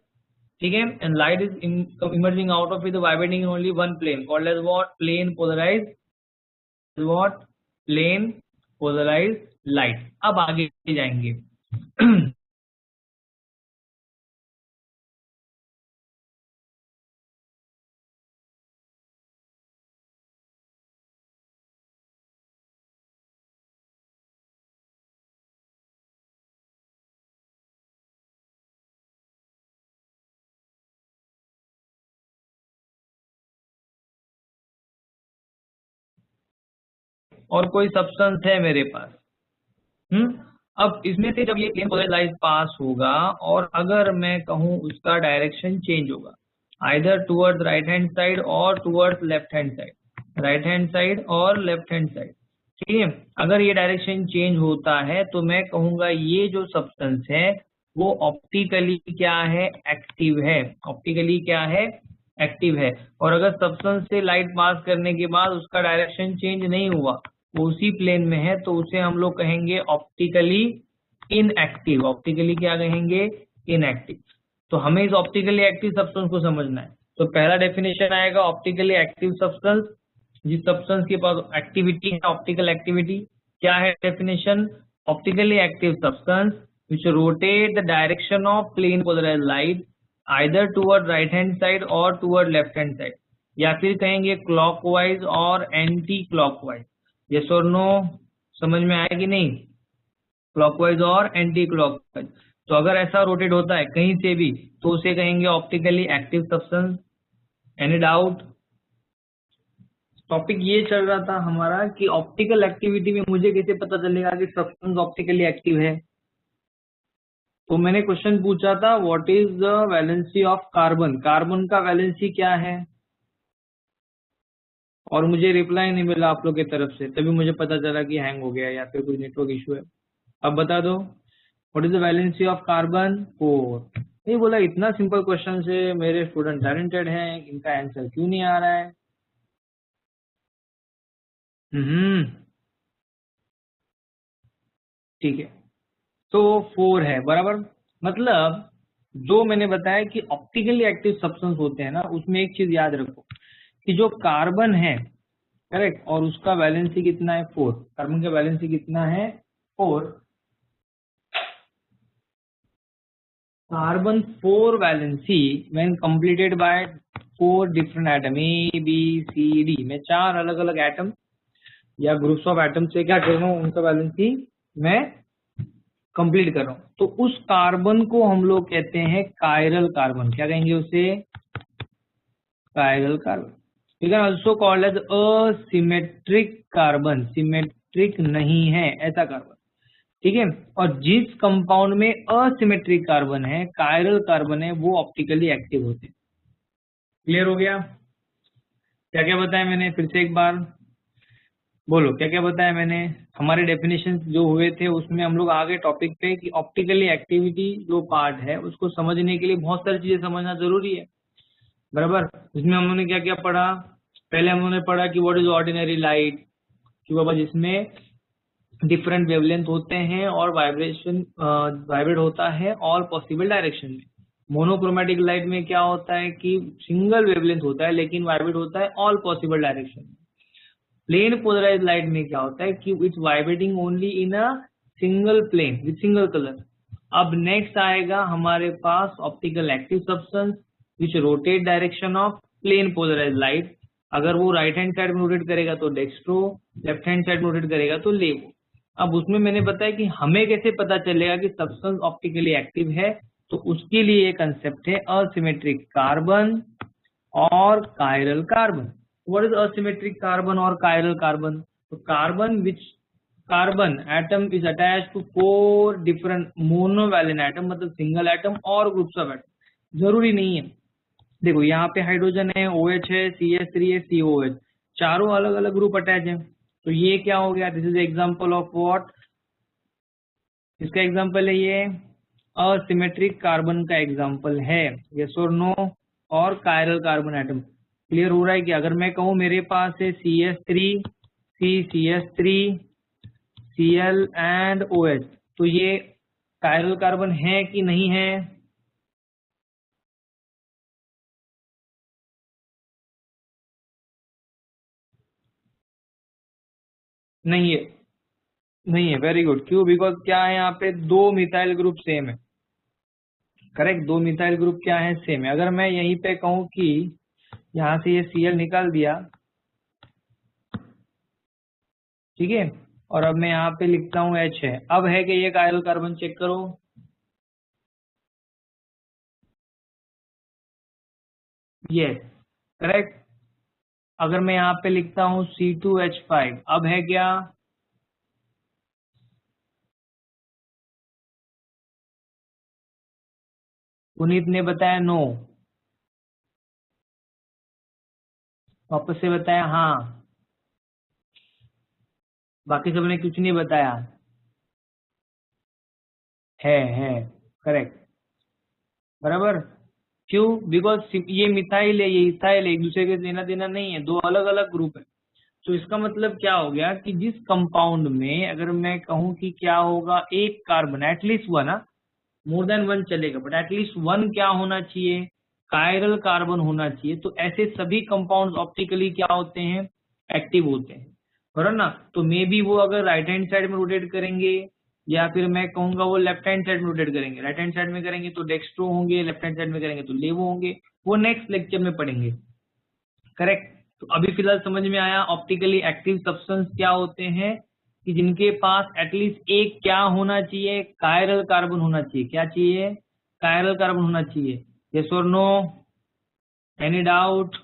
ठीक है, and light is emerging out of it vibrating in only one plane called as what? Plane polarise. What? Plane polarise light. अब आगे जाएंगे। और कोई सब्सटेंस है मेरे पास। अब इसमें से जब ये प्लेन पोलराइज्ड लाइट पास होगा और अगर मैं कहूँ उसका डायरेक्शन चेंज होगा, either towards right hand side और towards left hand side, right hand side और लेफ्ट हैंड साइड, ठीक है। अगर ये डायरेक्शन चेंज होता है तो मैं कहूंगा ये जो सब्सटेंस है वो ऑप्टिकली क्या है, एक्टिव है। ऑप्टिकली क्या है, एक्टिव है। और अगर सब्सटेंस से लाइट पास करने के बाद उसका डायरेक्शन चेंज नहीं हुआ, वो उसी प्लेन में है, तो उसे हम लोग कहेंगे ऑप्टिकली इनएक्टिव। ऑप्टिकली क्या कहेंगे, इनएक्टिव। तो हमें इस ऑप्टिकली एक्टिव सब्सटेंस को समझना है। तो पहला डेफिनेशन आएगा ऑप्टिकली एक्टिव सब्सटेंस, जिस सब्सटेंस के पास एक्टिविटी है, ऑप्टिकल एक्टिविटी। क्या है definition, optically active substance which rotate the direction of plane polarized light either toward right hand side or toward left hand side, या फिर कहेंगे clockwise और एंटी क्लॉकवाइज। यस और नो, समझ में आया कि नहीं, क्लॉकवाइज और एंटी क्लॉकवाइज। तो अगर ऐसा रोटेट होता है कहीं से भी तो उसे कहेंगे optically active substance. Any doubt? Topic ये चल रहा था हमारा कि ऑप्टिकल एक्टिविटी में मुझे कैसे पता चलेगा कि सब्सटेंस ऑप्टिकली एक्टिव है। तो मैंने क्वेश्चन पूछा था what is the valency of carbon, carbon का वैलेंसी क्या है, और मुझे रिप्लाई नहीं मिला आप लोग की तरफ से, तभी मुझे पता चला कि हैंग हो गया या फिर कोई नेटवर्क इशू है। अब बता दो what is the valency of carbon, 4। नहीं बोला, इतना सिंपल क्वेश्चन से मेरे स्टूडेंट टैलेंटेड हैं, इनका आंसर क्यों नहीं आ रहा है। ठीक है, तो 4 है बराबर। मतलब जो मैंने बताया कि ऑप्टिकली एक्टिव सब्सटेंस होते हैं ना, उसमें एक चीज याद रखो कि जो कार्बन है, करेक्ट, और उसका वैलेंसी कितना है, 4। कार्बन का वैलेंसी कितना है, 4। Carbon 4 valency when completed by 4 different atom, A B C D. मैं 4 अलग अलग एटम या ग्रुप्स ऑफ एटम से क्या कर रहा हूँ, उनका वैलेंसी मैं कंप्लीट कर रहा हूँ। तो उस कार्बन को हम लोग कहते हैं कायरल कार्बन। क्या कहेंगे उसे, chiral carbon. You can also called as asymmetric carbon, symmetric नहीं है ऐसा कार्बन, ठीक है। और जिस कंपाउंड में असिमेट्रिक कार्बन है, कायरल कार्बन है, वो ऑप्टिकली एक्टिव होते हैं। क्लियर हो गया? क्या क्या बताया मैंने, फिर से एक बार बोलो, क्या क्या बताया मैंने। हमारे डेफिनेशन जो हुए थे उसमें हम लोग आगे टॉपिक पे कि ऑप्टिकली एक्टिविटी जो पार्ट है उसको समझने के लिए बहुत सारी चीजें समझना जरूरी है, बराबर। इसमें हम लोगों ने क्या क्या पढ़ा, पहले हम लोगों ने पढ़ा कि व्हाट इज ऑर्डिनरी लाइट, कि बाबा जिसमें डिफरेंट वेवलेंथ होते हैं और वाइब्रेट होता है ऑल पॉसिबल डायरेक्शन में। मोनोक्रोमेटिक लाइट में क्या होता है कि सिंगल वेवलेंथ होता है लेकिन वाइब्रेट होता है ऑल पॉसिबल डायरेक्शन में। प्लेन पोलराइज्ड लाइट में क्या होता है कि it's vibrating only in a single plane with single colour. अब नेक्स्ट आएगा हमारे पास optical active substance which rotate direction of plane polarised light. अगर वो राइट हैंड साइड में रोटेट करेगा तो डेक्स्ट्रो, लेफ्ट हैंड साइड में रोटेट करेगा तो लेवो। अब उसमें मैंने बताया कि हमें कैसे पता चलेगा कि सब्सटेंस ऑप्टिकली एक्टिव है, तो उसके लिए ये कंसेप्ट है असिमेट्रिक कार्बन और chiral carbon. What is asymmetric carbon or chiral carbon? So carbon atom is attached to 4 different monovalent atom, मतलब सिंगल एटम और ग्रुप्स ऑफ एटम। जरूरी नहीं है, देखो यहाँ पे हाइड्रोजन है, OH है, CH3 है, COH, चारों अलग अलग ग्रुप अटैच है। तो ये क्या हो गया, this is example of what, इसका एग्जांपल है ये असिमेट्रिक कार्बन का एग्जांपल है। यस और नो? और कायरल कार्बन एटम क्लियर हो रहा है कि अगर मैं कहूं मेरे पास है CH3, CH3, Cl and OH, तो ये कायरल कार्बन है कि नहीं है? नहीं है, नहीं है। Very good. क्यों? बिकॉज क्या है, यहाँ पे 2 मिथाइल ग्रुप सेम है, करेक्ट। 2 मिथाइल ग्रुप क्या है, सेम है। अगर मैं यहीं पे कहूं कि यहाँ से ये Cl निकाल दिया, ठीक है, और अब मैं यहाँ पे लिखता हूँ H है, अब है कि ये कायरल कार्बन, चेक करो। Yes, correct. अगर मैं यहाँ पे लिखता हूँ C2H5, अब है क्या? पुनीत ने बताया नो, वापस से बताया हाँ, बाकी सबने कुछ नहीं बताया। है करेक्ट, बराबर। क्यों? बिकॉज ये मिथाइल है, ये इथाइल है, एक दूसरे के देना देना नहीं है, दो अलग अलग ग्रुप है। तो इसका मतलब क्या हो गया कि जिस कंपाउंड में अगर मैं कहूं कि क्या होगा, एक carbon at least one, more than one चलेगा, बट एटलीस्ट वन क्या होना चाहिए, कायरल कार्बन होना चाहिए। तो ऐसे सभी कंपाउंड्स ऑप्टिकली क्या होते हैं, एक्टिव होते हैं, बराबर ना। तो मे बी वो अगर राइट हैंड साइड में रोटेट करेंगे, या फिर मैं कहूंगा वो लेफ्ट हैंड साइड में रोटेट करेंगे। राइट हैंड साइड में करेंगे तो डेक्स्ट्रो होंगे, लेफ्ट हैंड साइड में करेंगे तो लेवो होंगे, वो नेक्स्ट लेक्चर में पढ़ेंगे, करेक्ट। तो अभी फिलहाल समझ में आया ऑप्टिकली एक्टिव सब्सटेंस क्या होते हैं, कि जिनके पास एटलीस्ट एक क्या होना चाहिए, कायरल कार्बन होना चाहिए। क्या चाहिए? कायरल कार्बन होना चाहिए। यस और नो? Any doubt?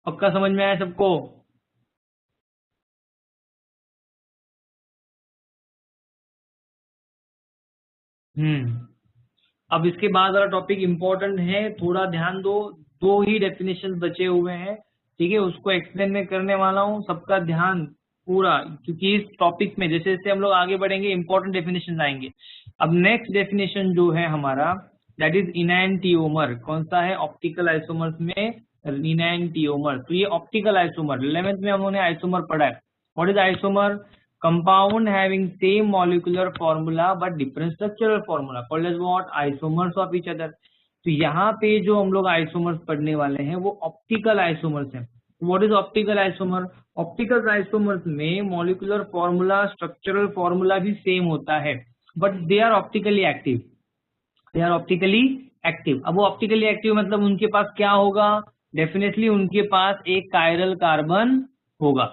पक्का समझ में आया सबको? अब इसके बाद वाला टॉपिक इंपॉर्टेंट है, थोड़ा ध्यान दो। दो ही डेफिनेशन बचे हुए हैं, ठीक है, उसको एक्सप्लेन में करने वाला हूँ, सबका ध्यान पूरा, क्योंकि इस टॉपिक में जैसे जैसे हम लोग आगे बढ़ेंगे इंपॉर्टेंट डेफिनेशन आएंगे। अब नेक्स्ट डेफिनेशन जो है हमारा, दैट इज इनैंटियोमर। कौन सा है? ऑप्टिकल आइसोमर्स में इनैंटियोमर। तो ये ऑप्टिकल आइसोमर, 11th में हमने आइसोमर पढ़ा है। What is isomer? Compound having same molecular formula but different structural formula called as what? Isomers of each other. तो यहाँ पे जो हम लोग आइसोमर्स पढ़ने वाले हैं वो ऑप्टिकल आइसोमर्स हैं। What is optical isomer? Optical isomers में मॉलिक्यूलर फॉर्मूला, स्ट्रक्चरल फॉर्मूला भी सेम होता है, but they are optically active. They are optically active. अब वो ऑप्टिकली एक्टिव मतलब उनके पास क्या होगा? डेफिनेटली उनके पास एक कायरल कार्बन होगा,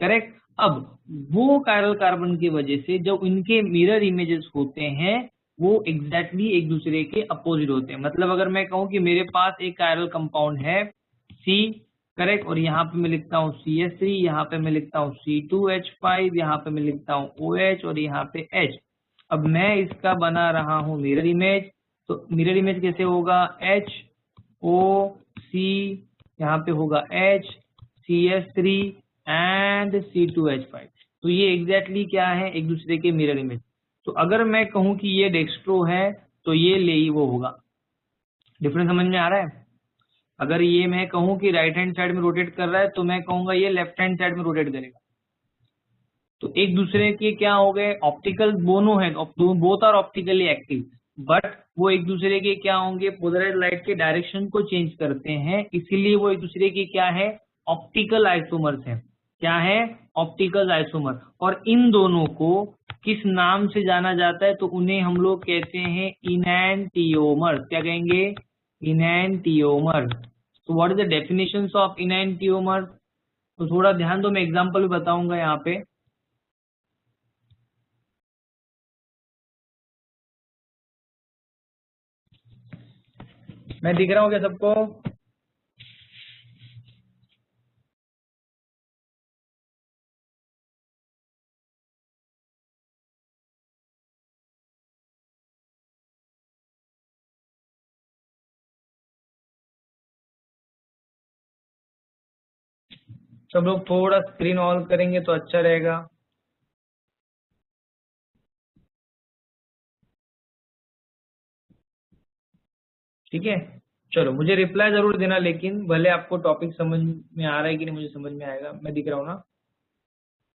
करेक्ट। अब वो कायरल कार्बन की वजह से जो इनके मिरर इमेजेस होते हैं वो एग्जैक्टली एक दूसरे के अपोजिट होते हैं। मतलब अगर मैं कहूं कि मेरे पास एक कायरल कंपाउंड है सी, करेक्ट, और यहाँ पे मैं लिखता हूँ CH3, यहाँ पे मैं लिखता हूँ C2H5, यहाँ पे मैं लिखता हूँ OH और यहाँ पे H। अब मैं इसका बना रहा हूँ मिरर इमेज। तो मिरर इमेज कैसे होगा? HOC, यहाँ पे होगा H, CH3 एंड C2H5। तो ये एग्जैक्टली क्या है? एक दूसरे के मिरर इमेज। तो अगर मैं कहूं कि ये डेक्स्ट्रो है तो ये लेइवो होगा। डिफरेंस समझ में आ रहा है? अगर ये मैं कहूं कि राइट हैंड साइड में रोटेट कर रहा है तो मैं कहूंगा ये लेफ्ट हैंड साइड में रोटेट करेगा। तो एक दूसरे के क्या हो गए? ऑप्टिकल दोनों है, both are optically active, but वो एक दूसरे के क्या होंगे? पोलराइज्ड लाइट के डायरेक्शन को चेंज करते हैं, इसीलिए वो एक दूसरे के क्या है? ऑप्टिकल आइसोमर्स हैं। क्या है? Optical isomer. और इन दोनों को किस नाम से जाना जाता है? तो उन्हें हम लोग कहते हैं इनैंटियोमर। क्या कहेंगे? इनैंटियोमर। तो what is the definitions of enantiomer? तो थोड़ा ध्यान दो, मैं एग्जांपल भी बताऊंगा यहाँ पे। मैं दिख रहा हूँ क्या सबको? सब लोग थोड़ा स्क्रीन ऑन करेंगे तो अच्छा रहेगा। ठीक है, चलो मुझे रिप्लाई जरूर देना, लेकिन भले आपको टॉपिक समझ में आ रहा है कि नहीं मुझे समझ में आएगा। मैं दिख रहा हूँ ना?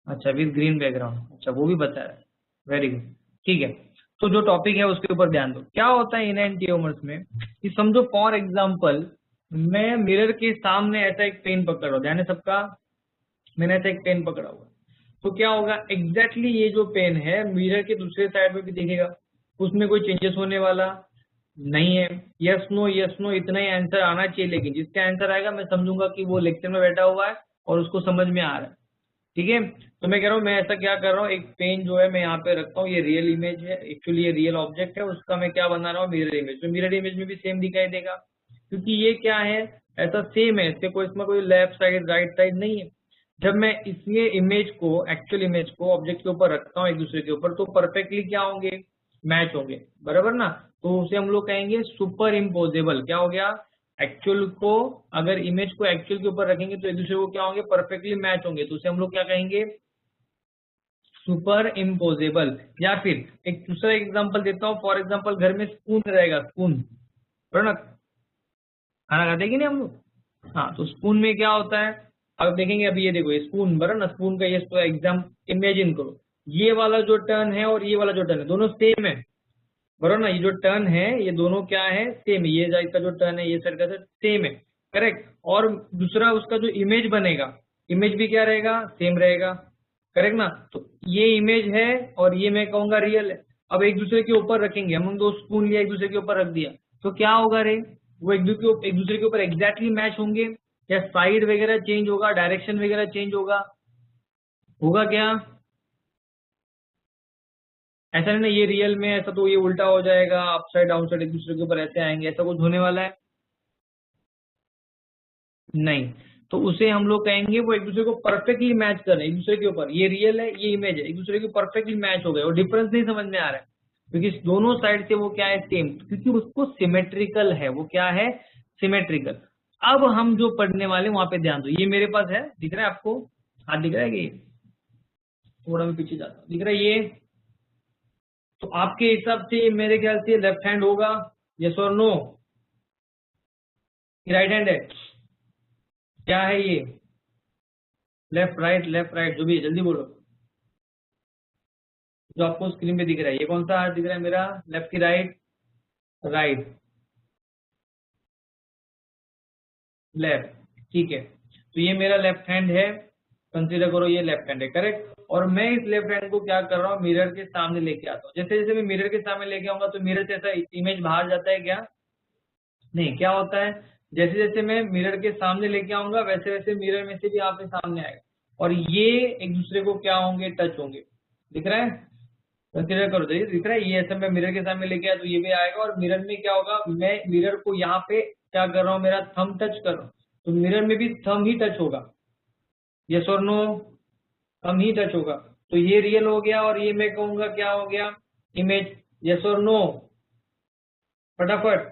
अच्छा, विद ग्रीन बैकग्राउंड, अच्छा वो भी बता रहा है, वेरी गुड। ठीक है, तो जो टॉपिक है उसके ऊपर ध्यान दो। क्या होता है इनैंटियोमर्स में कि समझो फॉर एग्जाम्पल मैं मिरर के सामने ऐसा एक पेन पकड़ रहा हूँ, ध्यान है सबका? मैंने ऐसा एक पेन पकड़ा हुआ है, तो क्या होगा? एग्जैक्टली ये जो पेन है मिरर के दूसरे साइड में भी दिखेगा, उसमें कोई चेंजेस होने वाला नहीं है। यस नो, यस नो, इतना ही आंसर आना चाहिए, लेकिन जिसका आंसर आएगा मैं समझूंगा कि वो लेक्चर में बैठा हुआ है और उसको समझ में आ रहा है। ठीक है, तो मैं कह रहा हूँ मैं ऐसा क्या कर रहा हूँ, एक पेन जो है मैं यहाँ पे रखता हूँ, ये रियल इमेज है, एक्चुअली ये रियल ऑब्जेक्ट है, उसका मैं क्या बना रहा हूँ? Mirror image. तो मिरर इमेज में भी सेम दिखाई देगा, क्योंकि ये क्या है? ऐसा सेम है, इससे कोई इसमें कोई लेफ्ट साइड राइट साइड नहीं है। जब मैं इसमें इमेज को, एक्चुअल इमेज को ऑब्जेक्ट के ऊपर रखता हूँ एक दूसरे के ऊपर, तो परफेक्टली क्या होंगे, मैच होंगे, बराबर ना। तो उसे हम लोग कहेंगे सुपर इम्पोजेबल। क्या हो गया, एक्चुअल को, अगर इमेज को एक्चुअल के ऊपर रखेंगे तो एक दूसरे को क्या होंगे, परफेक्टली मैच होंगे, तो उसे हम लोग क्या कहेंगे, सुपर इम्पोजेबल। या फिर एक दूसरा एग्जांपल देता हूँ, फॉर एग्जांपल घर में स्पून रहेगा, स्पून, बराबर ना, खाना खाते कि नहीं हम लोग। हाँ, तो स्पून में क्या होता है, अब देखेंगे, अभी ये देखो, ये स्पून, बराबर ना, स्पून का ये तो एग्जाम इमेजिन करो, ये वाला जो टर्न है और ये वाला जो टर्न है दोनों सेम है, बराबर ना। ये जो टर्न है ये दोनों क्या है, सेम है, ये साइड का जो टर्न है ये साइड का सेम है, करेक्ट। और दूसरा उसका जो इमेज बनेगा, इमेज भी क्या रहेगा, सेम रहेगा, करेक्ट ना। तो ये इमेज है और ये मैं कहूंगा रियल है। अब एक दूसरे के ऊपर रखेंगे, हम दो स्पून लिया एक दूसरे के ऊपर रख दिया, तो क्या होगा रे, वो एक दूसरे के ऊपर एग्जैक्टली मैच होंगे, या साइड वगैरह चेंज होगा, डायरेक्शन वगैरह चेंज होगा, होगा क्या, ऐसा नहीं ना ये रियल में ऐसा, तो ये उल्टा हो जाएगा, अपसाइड डाउन साइड एक दूसरे के ऊपर ऐसे आएंगे, ऐसा कुछ होने वाला है नहीं। तो उसे हम लोग कहेंगे वो एक दूसरे को परफेक्टली मैच कर रहे हैं एक दूसरे के ऊपर, ये रियल है ये इमेज है, एक दूसरे के परफेक्टली मैच हो गए और डिफरेंस नहीं समझ में आ रहा है, क्योंकि दोनों साइड से वो क्या है, सेम, क्योंकि उसको सिमेट्रिकल है, वो क्या है, सिमेट्रिकल। अब हम जो पढ़ने वाले वहां पे ध्यान दो, ये मेरे पास है, दिख रहा है आपको, हाथ दिख रहा है कि थोड़ा मैं पीछे जाता हूँ, दिख रहा है ये। तो आपके हिसाब से मेरे ख्याल से लेफ्ट हैंड होगा, यस और नो, राइट हैंड है, क्या है ये, लेफ्ट राइट जो भी है, जल्दी बोलो, जो आपको स्क्रीन पे दिख रहा है, ये कौन सा हाथ दिख रहा है मेरा, लेफ्ट की राइट, राइट, लेफ्ट, ठीक है। तो ये मेरा लेफ्ट हैंड है, कंसीडर करो ये लेफ्ट हैंड है, करेक्ट। और मैं इस लेफ्ट हैंड को क्या कर रहा हूँ, मिरर के सामने लेके आता हूँ। जैसे जैसे मैं मिरर के सामने लेके आऊंगा तो मिरर से ऐसा इमेज बाहर जाता है क्या, नहीं, क्या होता है, जैसे जैसे मैं मिरर के सामने लेके आऊंगा वैसे वैसे मिरर में से भी आपके सामने आएगा, और ये एक दूसरे को क्या होंगे, टच होंगे, दिख रहा है, कंसीडर करो, दिख रहा है, ये ऐसे मैं मिरर के सामने लेके आया तो ये भी आएगा, और मिरर में क्या होगा, मैं मिरर को यहाँ पे क्या कर रहा हूँ, मेरा थंब टच कर रहा हूँ, तो मिरर में भी थंब ही टच होगा, यस और नो, थंब ही टच होगा, तो ये रियल हो गया, और ये मैं कहूंगा क्या हो गया, इमेज, यस और नो, फटाफट,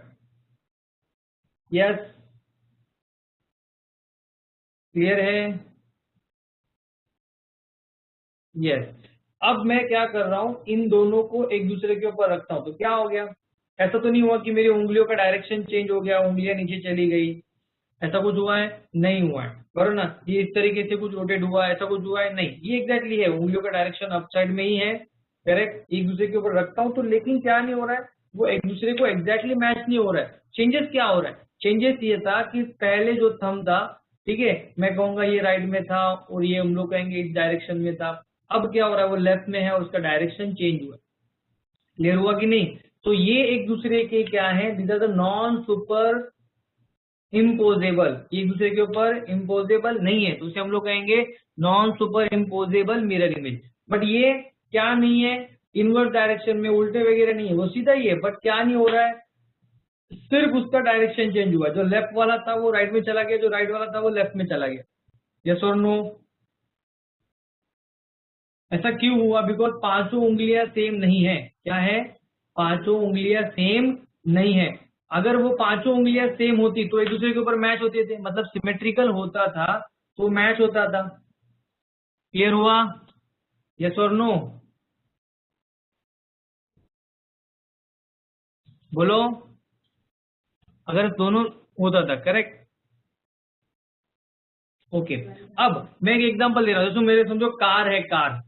यस, क्लियर है, यस। अब मैं क्या कर रहा हूँ, इन दोनों को एक दूसरे के ऊपर रखता हूँ, तो क्या हो गया, ऐसा तो नहीं हुआ कि मेरी उंगलियों का डायरेक्शन चेंज हो गया, उंगलियां नीचे चली गई, ऐसा कुछ हुआ है, नहीं हुआ है, बराबर ना। ये इस तरीके से कुछ रोटेट हुआ, ऐसा कुछ हुआ है, नहीं, ये एग्जैक्टली है, उंगलियों का डायरेक्शन अप साइड में ही है, करेक्ट। एक दूसरे के ऊपर रखता हूँ तो लेकिन क्या नहीं हो रहा है, वो एक दूसरे को एग्जैक्टली मैच नहीं हो रहा है। चेंजेस क्या हो रहा है, चेंजेस ये था कि पहले जो थंब था, ठीक है, मैं कहूंगा ये राइट में था और ये हम लोग कहेंगे इस डायरेक्शन में था, अब क्या हो रहा है, वो लेफ्ट में है और उसका डायरेक्शन चेंज हुआ, क्लियर हुआ कि नहीं। तो ये एक दूसरे के क्या है, these are the non superimposable, एक दूसरे के ऊपर इम्पोजेबल नहीं है, तो उसे हम लोग कहेंगे non superimposable mirror image. But ये क्या नहीं है, इनवर्स डायरेक्शन में उल्टे वगैरह नहीं है, वो सीधा ही है, बट क्या नहीं हो रहा है, सिर्फ उसका डायरेक्शन चेंज हुआ, जो लेफ्ट वाला था वो राइट में चला गया, जो राइट वाला था वो लेफ्ट में चला गया, यस और नो। ऐसा क्यों हुआ, बिकॉज पांचों उंगलियां सेम नहीं है, क्या है, पांचों उंगलियां सेम नहीं है। अगर वो पांचों उंगलियां सेम होती तो एक दूसरे के ऊपर मैच होते थे, मतलब सिमेट्रिकल होता था तो मैच होता था, क्लियर हुआ, यस और नो, बोलो, अगर दोनों होता था, करेक्ट, ओके। अब मैं एक एग्जांपल दे रहा हूँ, जैसे मेरे समझो कार है, कार,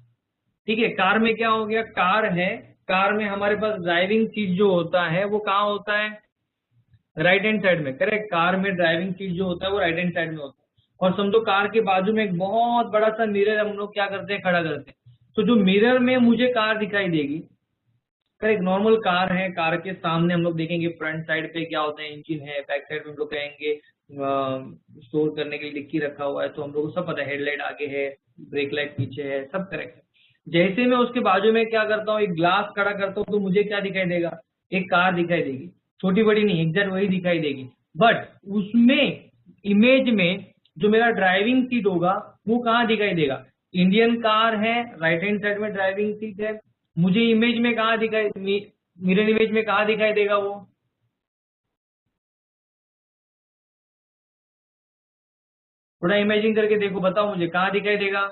ठीक है, कार में क्या हो गया, कार है, कार में हमारे पास ड्राइविंग सीट जो होता है वो कहाँ होता है, राइट हैंड साइड में, करेक्ट। कार में ड्राइविंग सीट जो होता है वो राइट हैंड साइड में होता है, और समझो कार के बाजू में एक बहुत बड़ा सा मिरर हम लोग क्या करते हैं, खड़ा करते हैं, तो जो मिरर में मुझे कार दिखाई देगी, करेक्ट, नॉर्मल कार है, कार के सामने हम लोग देखेंगे फ्रंट साइड पे क्या होता है, इंजन है, बैक साइड में हम लोग कहेंगे स्टोर करने के लिए डिक्की रखा हुआ है, तो हम लोग को सब पता है, हेडलाइट आगे है, ब्रेक लाइट पीछे है, सब करेक्ट है। जैसे मैं उसके बाजू में क्या करता हूँ, एक ग्लास खड़ा करता हूँ, तो मुझे क्या दिखाई देगा, एक कार दिखाई देगी, छोटी बड़ी नहीं, एग्जैक्ट वही दिखाई देगी, बट उसमें इमेज में जो मेरा ड्राइविंग सीट होगा वो कहाँ दिखाई देगा? इंडियन कार है, राइट हैंड साइड में ड्राइविंग सीट है, मुझे इमेज में कहाँ दिखाई, मिरर इमेज में कहाँ दिखाई देगा वो? थोड़ा इमेजिन करके देखो, बताओ मुझे कहाँ दिखाई देगा?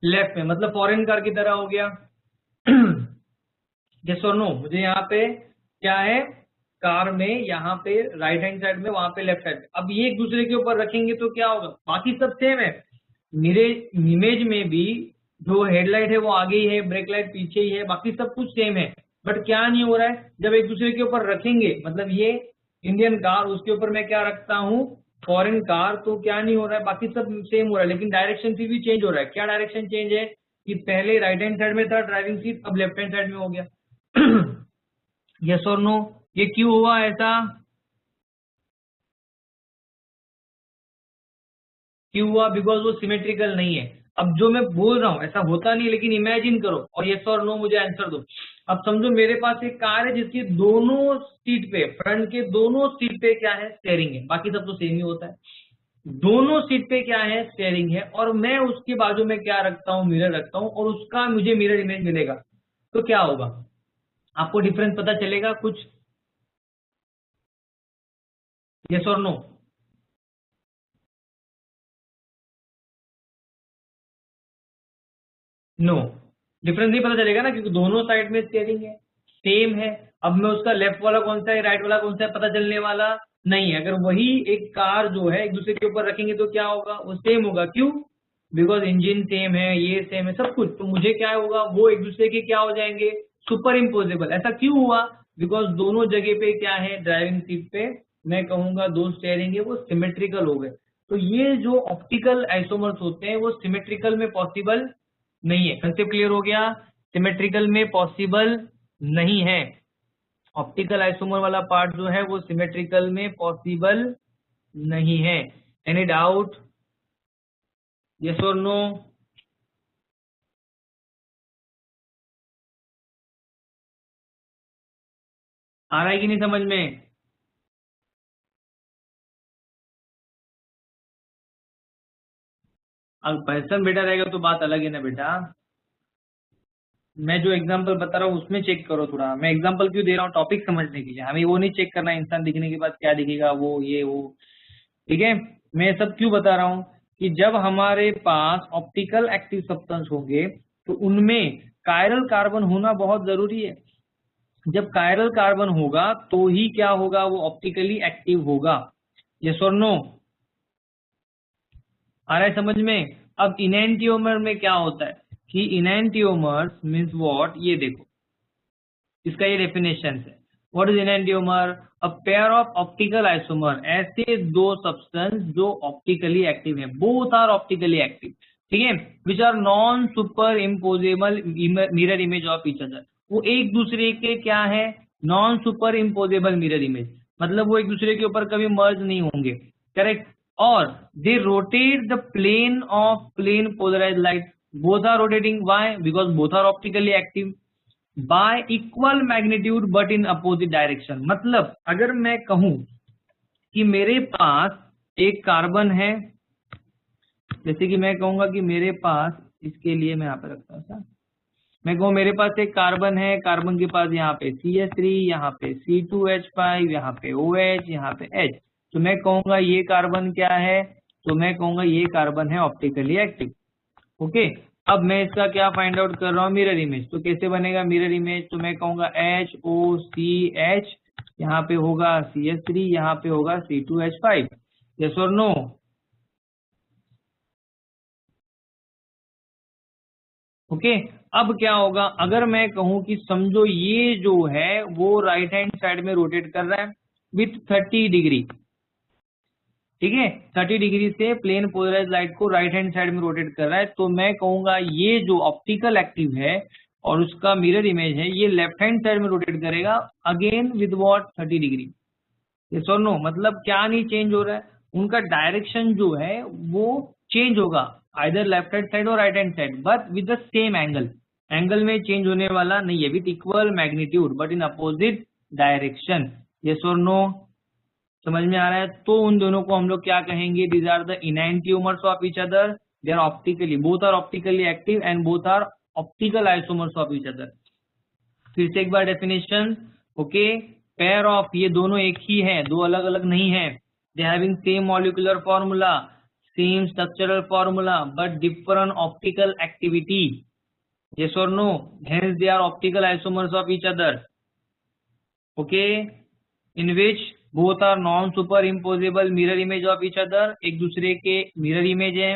लेफ्ट में, मतलब फॉरेन कार की तरह हो गया। यस और नो? मुझे यहाँ पे क्या है, कार में यहाँ पे राइट हैंड साइड में, वहां पे लेफ्ट साइड। अब ये एक दूसरे के ऊपर रखेंगे तो क्या होगा? बाकी सब सेम है। मेरे इमेज में भी जो हेडलाइट है वो आगे ही है, ब्रेक लाइट पीछे ही है, बाकी सब कुछ सेम है। बट क्या नहीं हो रहा है, जब एक दूसरे के ऊपर रखेंगे, मतलब ये इंडियन कार, उसके ऊपर मैं क्या रखता हूँ, फॉरेन कार, तो क्या नहीं हो रहा है, बाकी सब सेम हो रहा है, लेकिन डायरेक्शन फिर भी चेंज हो रहा है। क्या डायरेक्शन चेंज है? कि पहले राइट हैंड साइड में था ड्राइविंग सीट, अब लेफ्ट हैंड साइड में हो गया। यस और नो? ये क्यों हुआ ऐसा? क्यों हुआ? बिकॉज वो सिमेट्रिकल नहीं है। अब जो मैं बोल रहा हूँ ऐसा होता नहीं, लेकिन इमेजिन करो और यस और नो मुझे आंसर दो। अब समझो मेरे पास एक कार है जिसकी दोनों सीट पे, फ्रंट के दोनों सीट पे क्या है, स्टेयरिंग है, बाकी सब तो सेम ही होता है। दोनों सीट पे क्या है, स्टेयरिंग है, और मैं उसके बाजू में क्या रखता हूँ, मिरर रखता हूँ, और उसका मुझे मिरर इमेज मिलेगा। तो क्या होगा? आपको डिफरेंस पता चलेगा कुछ? यस और नो? नो, डिफरेंस नहीं पता चलेगा ना, क्योंकि दोनों साइड में स्टेयरिंग है, सेम है। अब मैं उसका लेफ्ट वाला कौन सा है, राइट वाला कौन सा है, पता चलने वाला नहीं है। अगर वही एक कार जो है एक दूसरे के ऊपर रखेंगे तो क्या होगा? वो सेम होगा। क्यों? बिकॉज इंजन सेम है, ये सेम है, सब कुछ। तो मुझे क्या होगा, वो एक दूसरे के क्या हो जाएंगे, सुपर इम्पोजेबल। ऐसा क्यों हुआ? बिकॉज दोनों जगह पे क्या है, ड्राइविंग सीट पे मैं कहूंगा दो स्टेयरिंग है, वो सिमेट्रिकल हो गए। तो ये जो ऑप्टिकल आइसोमर्स होते हैं वो सिमेट्रिकल में पॉसिबल नहीं है। कंसेप्ट क्लियर हो गया? सिमेट्रिकल में पॉसिबल नहीं है। ऑप्टिकल आइसोमर वाला पार्ट जो है वो सिमेट्रिकल में पॉसिबल नहीं है। Any doubt? यस और नो? आ रहा है कि नहीं समझ में? अगर पर्सन बेटा रहेगा तो बात अलग है ना बेटा। मैं जो एग्जांपल बता रहा हूँ उसमें चेक करो थोड़ा। मैं एग्जांपल क्यों दे रहा हूँ? टॉपिक समझने के लिए। हमें वो नहीं चेक करना इंसान दिखने के बाद क्या दिखेगा, वो ये वो। ठीक है? मैं सब क्यों बता रहा हूँ कि जब हमारे पास ऑप्टिकल एक्टिव सब्सटेंस होंगे तो उनमें कायरल कार्बन होना बहुत जरूरी है। जब कायरल कार्बन होगा तो ही क्या होगा, वो ऑप्टिकली एक्टिव होगा। यस और नो? आ रहा है समझ में? अब इनैंटियोमर में क्या होता है कि इनैंटियोमर्स मीन्स व्हाट, ये देखो इसका ये डेफिनेशन है। What is enantiomer? A pair of optical isomer, ऐसे दो सब्सटेंस जो ऑप्टिकली एक्टिव है, बोथ आर ऑप्टिकली एक्टिव, ठीक है, which are non superimposable mirror image of each other. वो एक दूसरे के क्या है, non superimposable mirror image, मतलब वो एक दूसरे के ऊपर कभी मर्ज नहीं होंगे। करेक्ट? और they rotate the plane of plane polarise light. Both are rotating, why? Because both are optically active by equal magnitude but in opposite direction. मतलब अगर मैं कहूं कि मेरे पास एक कार्बन है, जैसे कि मैं कहूंगा कि मेरे पास, इसके लिए मैं यहाँ पे रखता हूँ, मैं कहूँ मेरे पास एक कार्बन है, कार्बन के पास यहाँ पे CH3, यहाँ पे C2H5, यहाँ पे OH, यहाँ पे H। तो मैं कहूंगा ये कार्बन क्या है, तो मैं कहूंगा ये कार्बन है ऑप्टिकली एक्टिव। ओके? अब मैं इसका क्या फाइंड आउट कर रहा हूँ, मिरर इमेज। तो कैसे बनेगा मिरर इमेज? तो मैं कहूंगा HOCH, यहाँ पे होगा CH3, यहाँ पे होगा C2H5। यस और नो? ओके? अब क्या होगा, अगर मैं कहूं कि समझो ये जो है वो राइट हैंड साइड में रोटेट कर रहा है विथ 30 डिग्री, ठीक है, 30 डिग्री से प्लेन पोलराइज लाइट को राइट हैंड साइड में रोटेट कर रहा है, तो मैं कहूंगा ये जो ऑप्टिकल एक्टिव है और उसका मिरर इमेज है ये लेफ्ट हैंड साइड में रोटेट करेगा again with what, 30 degree. Yes और नो? मतलब क्या नहीं चेंज हो रहा है, उनका डायरेक्शन जो है वो चेंज होगा, आइदर लेफ्ट हैंड साइड और right hand side, but with the same angle. Angle में चेंज होने वाला नहीं है, with equal magnitude but in opposite direction. Yes और नो? समझ में आ रहा है? तो उन दोनों को हम लोग क्या कहेंगे? These are the enantiomers of each other, they are optically, both are optically active and both are optical isomers of each other. फिर से एक बार डेफिनेशन, ओके, पेयर ऑफ, ये दोनों एक ही है, दो अलग अलग नहीं है। They having same molecular formula, same structural formula, but different optical activity. yes or no? Hence they are optical isomers of each other, okay, in which both are non superimposable mirror image of each other। एक दूसरे के मिरर इमेज है,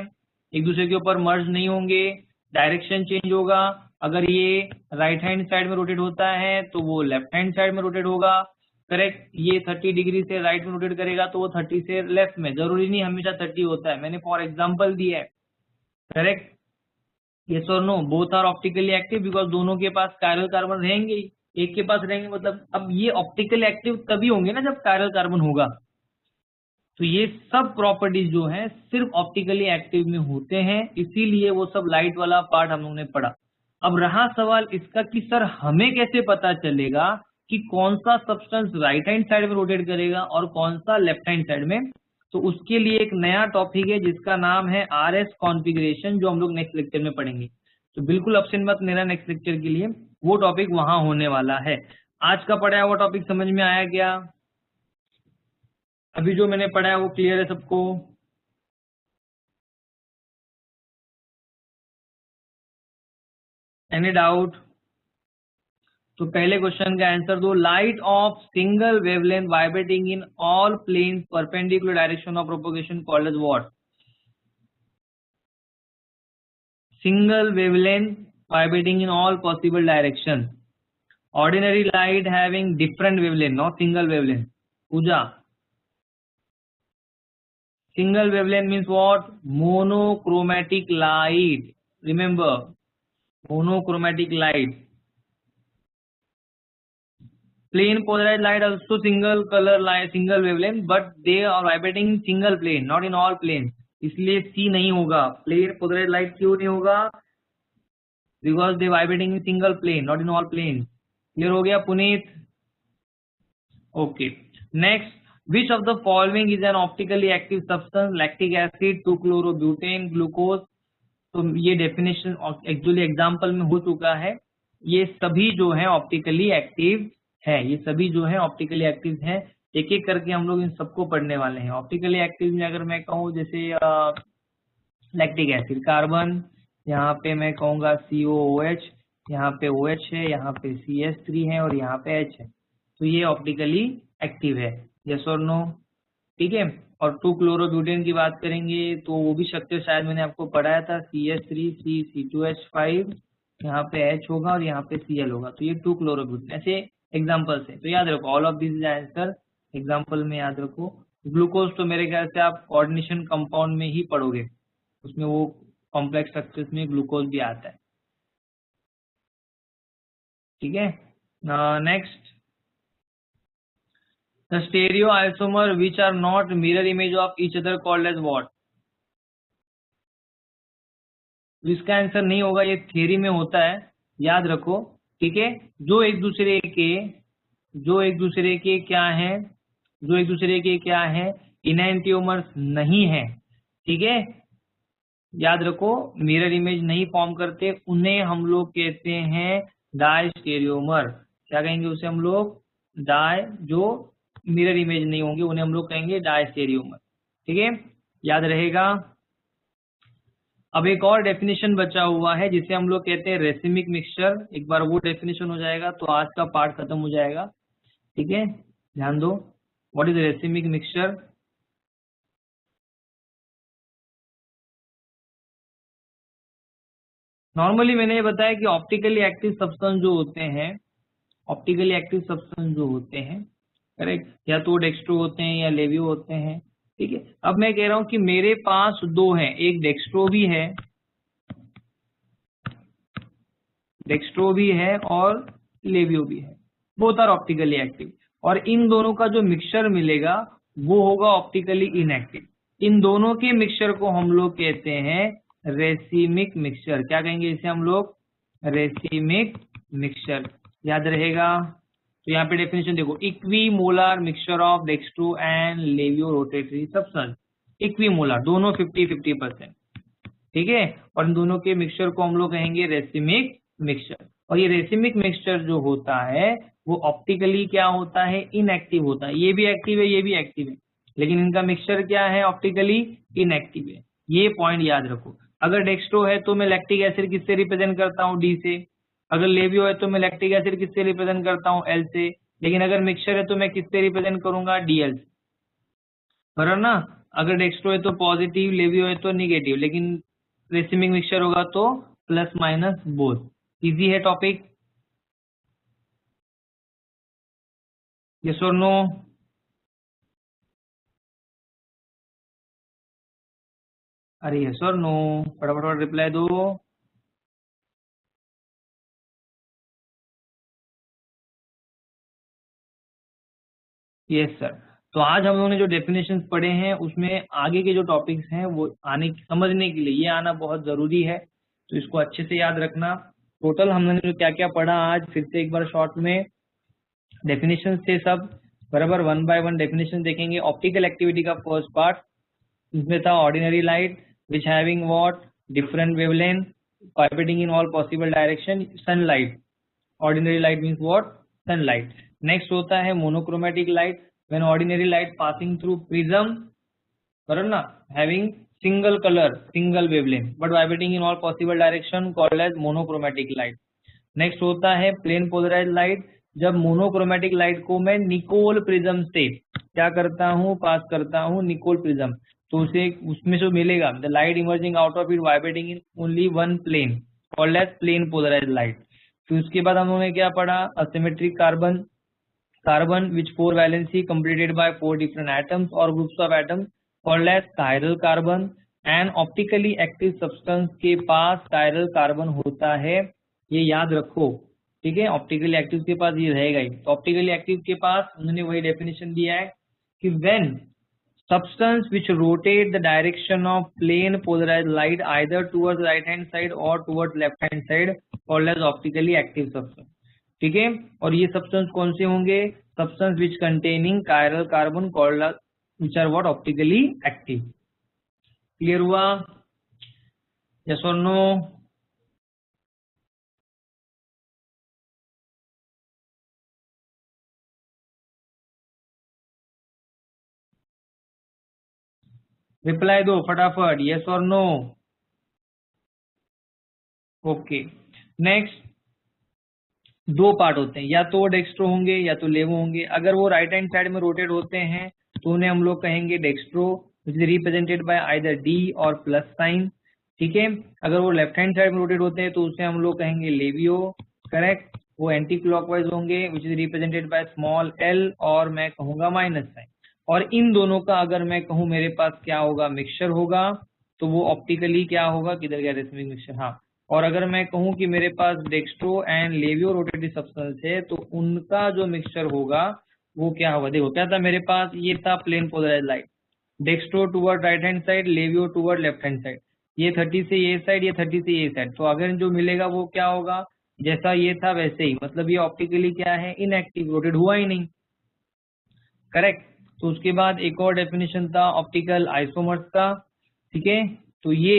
एक दूसरे के ऊपर मर्ज नहीं होंगे, डायरेक्शन चेंज होगा। अगर ये राइट हैंड साइड में रोटेट होता है तो वो लेफ्ट हैंड साइड में रोटेट होगा, करेक्ट। ये 30 डिग्री से राइट में रोटेट करेगा तो वो 30 से लेफ्ट में, जरूरी नहीं हमेशा 30 होता है, मैंने फॉर एग्जाम्पल दिया है, correct. yes or no? both are optically active because दोनों के पास कायरल कार्बन रहेंगे, एक के पास रहेंगे, मतलब अब ये ऑप्टिकली एक्टिव तभी होंगे ना जब कायरल कार्बन होगा। तो ये सब प्रॉपर्टीज जो है सिर्फ ऑप्टिकली एक्टिव में होते हैं, इसीलिए वो सब लाइट वाला पार्ट हम लोगों ने पढ़ा। अब रहा सवाल इसका कि सर हमें कैसे पता चलेगा कि कौन सा सब्सटेंस राइट हैंड साइड में रोटेट करेगा और कौन सा लेफ्ट हैंड साइड में? तो उसके लिए एक नया टॉपिक है जिसका नाम है RS कॉन्फ़िगरेशन, जो हम लोग नेक्स्ट लेक्चर में पढ़ेंगे। तो बिल्कुल अपसेंट मत लेना नेक्स्ट लेक्चर के लिए, वो टॉपिक वहां होने वाला है। आज का पढ़ाया हुआ टॉपिक समझ में आया क्या? अभी जो मैंने पढ़ा है वो क्लियर है सबको? Any doubt? तो पहले क्वेश्चन का आंसर दो। Light of single wavelength vibrating in all planes perpendicular direction of propagation called as what? Single wavelength vibrating in all possible directions. Ordinary light having different wavelength, not single wavelength. Pooja. Single wavelength means what? Monochromatic light. Remember, monochromatic light. Plane polarized light also single color light, single wavelength, but they are vibrating in single plane, not in all planes. इसलिए C नहीं होगा। प्लेन पोलराइज्ड लाइट क्यों नहीं होगा? Because they vibrating in single plane, not in all plane. Clear हो गया Puneet? Okay, next, which of the following is an optically active substance? Lactic acid, 2-chlorobutane, glucose. तो ये डेफिनेशन एक्चुअली एग्जाम्पल में हो चुका है। ये सभी जो है ऑप्टिकली एक्टिव है, ये सभी जो है ऑप्टिकली एक्टिव है। एक एक करके हम लोग इन सबको पढ़ने वाले हैं। ऑप्टिकली एक्टिव में अगर मैं कहूँ जैसे लैक्टिक एसिड, कार्बन, यहाँ पे मैं कहूँगा COOH, यहाँ पे OH है, यहाँ पे CH3 है और यहाँ पे H है, तो ये ऑप्टिकली एक्टिव है। यस और नो? ठीक है। और 2-chlorobutane की बात करेंगे तो वो भी स्ट्रक्चर शायद मैंने आपको पढ़ाया था, CH3, C2H5, यहाँ पे H होगा और यहाँ पे Cl होगा, तो ये 2-chlorobutane। ऐसे एग्जाम्पल से तो याद रखो, all of this is answer, example में याद रखो। ग्लूकोज तो मेरे ख्याल से आप कोऑर्डिनेशन कंपाउंड में ही पढ़ोगे, उसमें वो कॉम्प्लेक्स स्ट्रक्चर्स में ग्लूकोज भी आता है। ठीक है, next, the stereoisomer which are not mirror image of each other called as what? इसका आंसर नहीं होगा, ये थियरी में होता है, याद रखो। ठीक है, जो एक दूसरे के क्या है, इनैंटियोमर्स नहीं है। ठीक है, याद रखो, मिरर इमेज नहीं फॉर्म करते, उन्हें हम लोग कहते हैं डायस्टेरियोमर। क्या कहेंगे उसे हम लोग? जो मिरर इमेज नहीं होंगे उन्हें हम लोग कहेंगे डायस्टेरियोमर। ठीक है, याद रहेगा। अब एक और डेफिनेशन बचा हुआ है जिसे हम लोग कहते हैं रेसिमिक मिक्सचर। एक बार वो डेफिनेशन हो जाएगा तो आज का पार्ट खत्म हो जाएगा। ठीक है, ध्यान दो, what is racemic mixture? Normally मैंने ये बताया कि ऑप्टिकली एक्टिव सब्सटेंस जो होते हैं, करेक्ट, या तो डेक्स्ट्रो होते हैं या लेवियो होते हैं। ठीक है, अब मैं कह रहा हूं कि मेरे पास दो हैं, एक डेक्स्ट्रो भी है और लेवियो भी है, बोथ आर ऑप्टिकली एक्टिव, और इन दोनों का जो मिक्सचर मिलेगा वो होगा ऑप्टिकली इनएक्टिव। इन दोनों के मिक्सचर को हम लोग कहते हैं रेसिमिक मिक्सचर। क्या कहेंगे इसे हम लोग? रेसिमिक मिक्सचर, याद रहेगा। तो यहाँ पे डेफिनेशन देखो, equimolar mixture of dextro and laevo rotatory substance, equimolar दोनों 50-50%, ठीक है। और इन दोनों के मिक्सचर को हम लोग कहेंगे रेसिमिक मिक्सचर। और ये रेसिमिक मिक्सचर जो होता है वो ऑप्टिकली क्या होता है, इनएक्टिव होता है। ये भी एक्टिव है, ये भी एक्टिव है, लेकिन इनका मिक्सचर क्या है, ऑप्टिकली इनएक्टिव है। ये पॉइंट याद रखो। अगर डेक्स्ट्रो है तो मैं लैक्टिक एसिड किससे रिप्रेजेंट करता हूँ, डी से। अगर लेवियो है तो मैं लैक्टिक एसिड किससे रिप्रेजेंट करता हूँ, एल से। लेकिन अगर मिक्सचर है तो मैं किससे रिप्रेजेंट करूंगा, डीएल से, बराबर ना। अगर डेक्स्ट्रो है तो पॉजिटिव, लेवियो है तो निगेटिव, लेकिन रेसिमिक मिक्सचर होगा तो प्लस माइनस बोथ। इजी है टॉपिक, यस और नो। अरे यस और नो, फटाफट रिप्लाई दो। Yes sir. तो आज हम लोगों ने जो डेफिनेशंस पढ़े हैं उसमें आगे के जो टॉपिक्स हैं वो आने समझने के लिए ये आना बहुत जरूरी है, तो इसको अच्छे से याद रखना। टोटल हमने जो क्या क्या पढ़ा आज फिर से एक बार शॉर्ट में डेफिनेशन थे सब, बराबर 1 बाय 1 डेफिनेशन देखेंगे। ऑप्टिकल एक्टिविटी का फर्स्ट पार्ट इसमें था ordinary light which having what, different wavelength vibrating in all possible direction, sunlight. Ordinary light means what, sunlight. Next होता है monochromatic light, when ordinary light passing through prism, बराबर ना, having single colour single wavelength but vibrating in all possible direction, called as monochromatic light. Next होता है प्लेन पोलराइज लाइट, जब मोनोक्रोमेटिक लाइट को मैं निकोल प्रिज्म से क्या करता हूँ, पास करता हूँ निकोल प्रिज्म, तो उसे उसमें जो मिलेगा the light emerging out of it vibrating in only one plane, called as plane polarise light. फिर उसके बाद हम लोगों ने क्या पढ़ा, asymmetric carbon, carbon which 4 valency completed by 4 different atoms और groups of atoms, called as chiral carbon. And optically active substance के पास कायरल कार्बन होता है, ये याद रखो, ठीक है। ऑप्टिकली एक्टिव के पास ये रहेगा ही। तो ऑप्टिकली एक्टिव के पास उन्होंने वही डेफिनेशन दिया है कि when substance which rotate the direction of plane polarized light either towards right hand side or towards left hand side, called as optically active substance, ठीक है। और ये सब्सटेंस कौन से होंगे, substance which containing chiral carbon, called which are what, optically active. Clear हुआ, यस और नो। रिप्लाई दो फटाफट, यस और नो। ओके, नेक्स्ट दो पार्ट होते हैं, या तो वो डेक्स्ट्रो होंगे या तो लेवो होंगे। अगर वो राइट हैंड साइड में रोटेट होते हैं तो उन्हें हम लोग कहेंगे dextro which is represented by either D और प्लस साइन, ठीक है। अगर वो लेफ्ट हैंड साइड में रोटेट होते हैं तो उसे हम लोग कहेंगे लेवियो, करेक्ट। वो एंटी क्लॉकवाइज होंगे which is represented by small L और मैं कहूंगा माइनस साइन। और इन दोनों का अगर मैं कहूँ मेरे पास क्या होगा, मिक्सचर होगा, तो वो ऑप्टिकली क्या होगा, किधर गया रेसिमिक मिक्सचर, हाँ। और अगर मैं कहूँ कि मेरे पास डेक्स्ट्रो एंड लेवियो रोटेटिव सब्सटेंस है तो उनका जो मिक्सचर होगा वो क्या होगा, देखो क्या था मेरे पास, ये था plane polarise light, dextro toward right hand side, laevo toward left hand side, ये 30 से ये साइड, ये 30 से ये साइड। तो अगर जो मिलेगा वो क्या होगा, जैसा ये था वैसे ही, मतलब ये ऑप्टिकली क्या है, इनएक्टिव, रोटेट हुआ ही नहीं, करेक्ट। तो उसके बाद एक और डेफिनेशन था ऑप्टिकल आइसोमर्स का, ठीक है। तो ये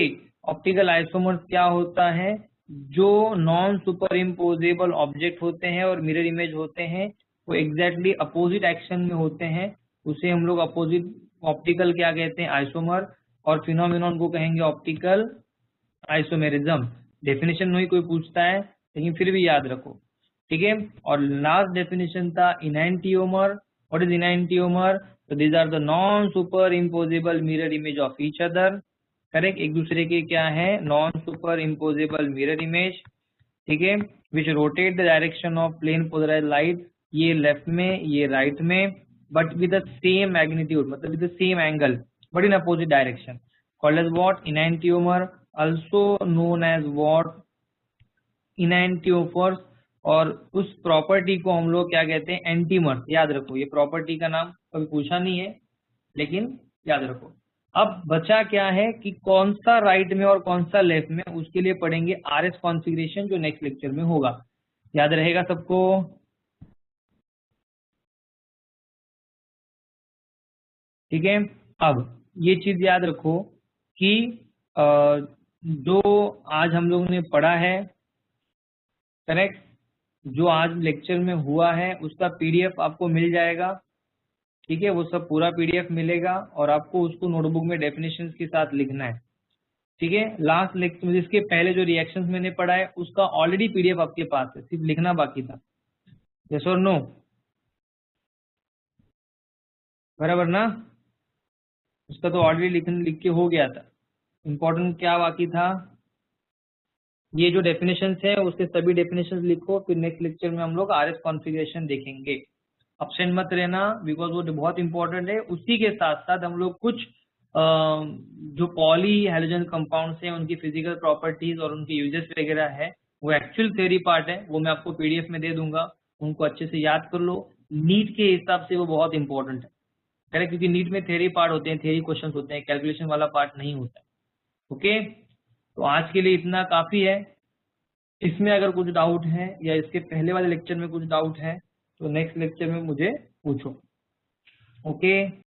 ऑप्टिकल आइसोमर्स क्या होता है, जो नॉन सुपर इम्पोजेबल ऑब्जेक्ट होते हैं और मिरर इमेज होते हैं, वो एग्जैक्टली अपोजिट एक्शन में होते हैं, उसे हम लोग अपोजिट ऑप्टिकल क्या कहते हैं, आइसोमर। और फिनोमिनॉन को कहेंगे ऑप्टिकल आइसोमेरिज्म। डेफिनेशन नहीं कोई पूछता है लेकिन फिर भी याद रखो, ठीक है। और लास्ट डेफिनेशन था इनैंटियोमर। व्हाट इज इनैंटियोमर, तो these are the non superimposable mirror image of each other, correct. एक दूसरे के क्या है, non superimposable mirror image, ठीक है, which rotate the direction of plane polarise light, ये लेफ्ट में ये राइट में, but with the same magnitude, मतलब with the same angle but in opposite direction, called as what, enantiomer. also known as what, इनैंटियोफर्स। और उस प्रॉपर्टी को हम लोग क्या कहते हैं, एंटीमर्स। याद रखो, ये प्रॉपर्टी का नाम कभी पूछा नहीं है लेकिन याद रखो। अब बचा क्या है कि कौन सा राइट में और कौन सा लेफ्ट में, उसके लिए पढ़ेंगे आरएस कॉन्फ़िगरेशन जो नेक्स्ट लेक्चर में होगा। याद रहेगा सबको। ठीक है। अब ये चीज याद रखो कि जो आज हम लोग ने पढ़ा है, करेक्ट, जो आज लेक्चर में हुआ है उसका पीडीएफ आपको मिल जाएगा। ठीक है, वो सब पूरा पीडीएफ मिलेगा और आपको उसको नोटबुक में डेफिनेशंस के साथ लिखना है। ठीक है, लास्ट लेक्चर इसके पहले जो रिएक्शंस मैंने पढ़ा है उसका ऑलरेडी पीडीएफ आपके पास है, सिर्फ लिखना बाकी था। यस और नो? बराबर ना? उसका तो ऑलरेडी लिख के हो गया था। इम्पोर्टेंट क्या बाकी था? ये जो डेफिनेशंस है उसके सभी डेफिनेशंस लिखो, फिर नेक्स्ट लेक्चर में हम लोग आरएस कॉन्फ़िगरेशन देखेंगे। ऑप्शन मत रहना, बिकॉज वो बहुत इंपॉर्टेंट है। उसी के साथ साथ हम लोग कुछ जो पॉली हैलोजन कंपाउंड्स हैं उनकी फिजिकल प्रॉपर्टीज और उनके यूजेस वगैरह है, वो एक्चुअल थ्योरी पार्ट है, वो मैं आपको पीडीएफ में दे दूंगा, उनको अच्छे से याद कर लो। नीट के हिसाब से वो बहुत इंपॉर्टेंट है, करेक्ट, क्योंकि नीट में थ्योरी पार्ट होते हैं, थ्योरी क्वेश्चन होते हैं, कैलकुलेशन वाला पार्ट नहीं होता है। ओके, तो आज के लिए इतना काफी है। इसमें अगर कुछ डाउट है या इसके पहले वाले लेक्चर में कुछ डाउट है तो नेक्स्ट लेक्चर में मुझे पूछो। ओके।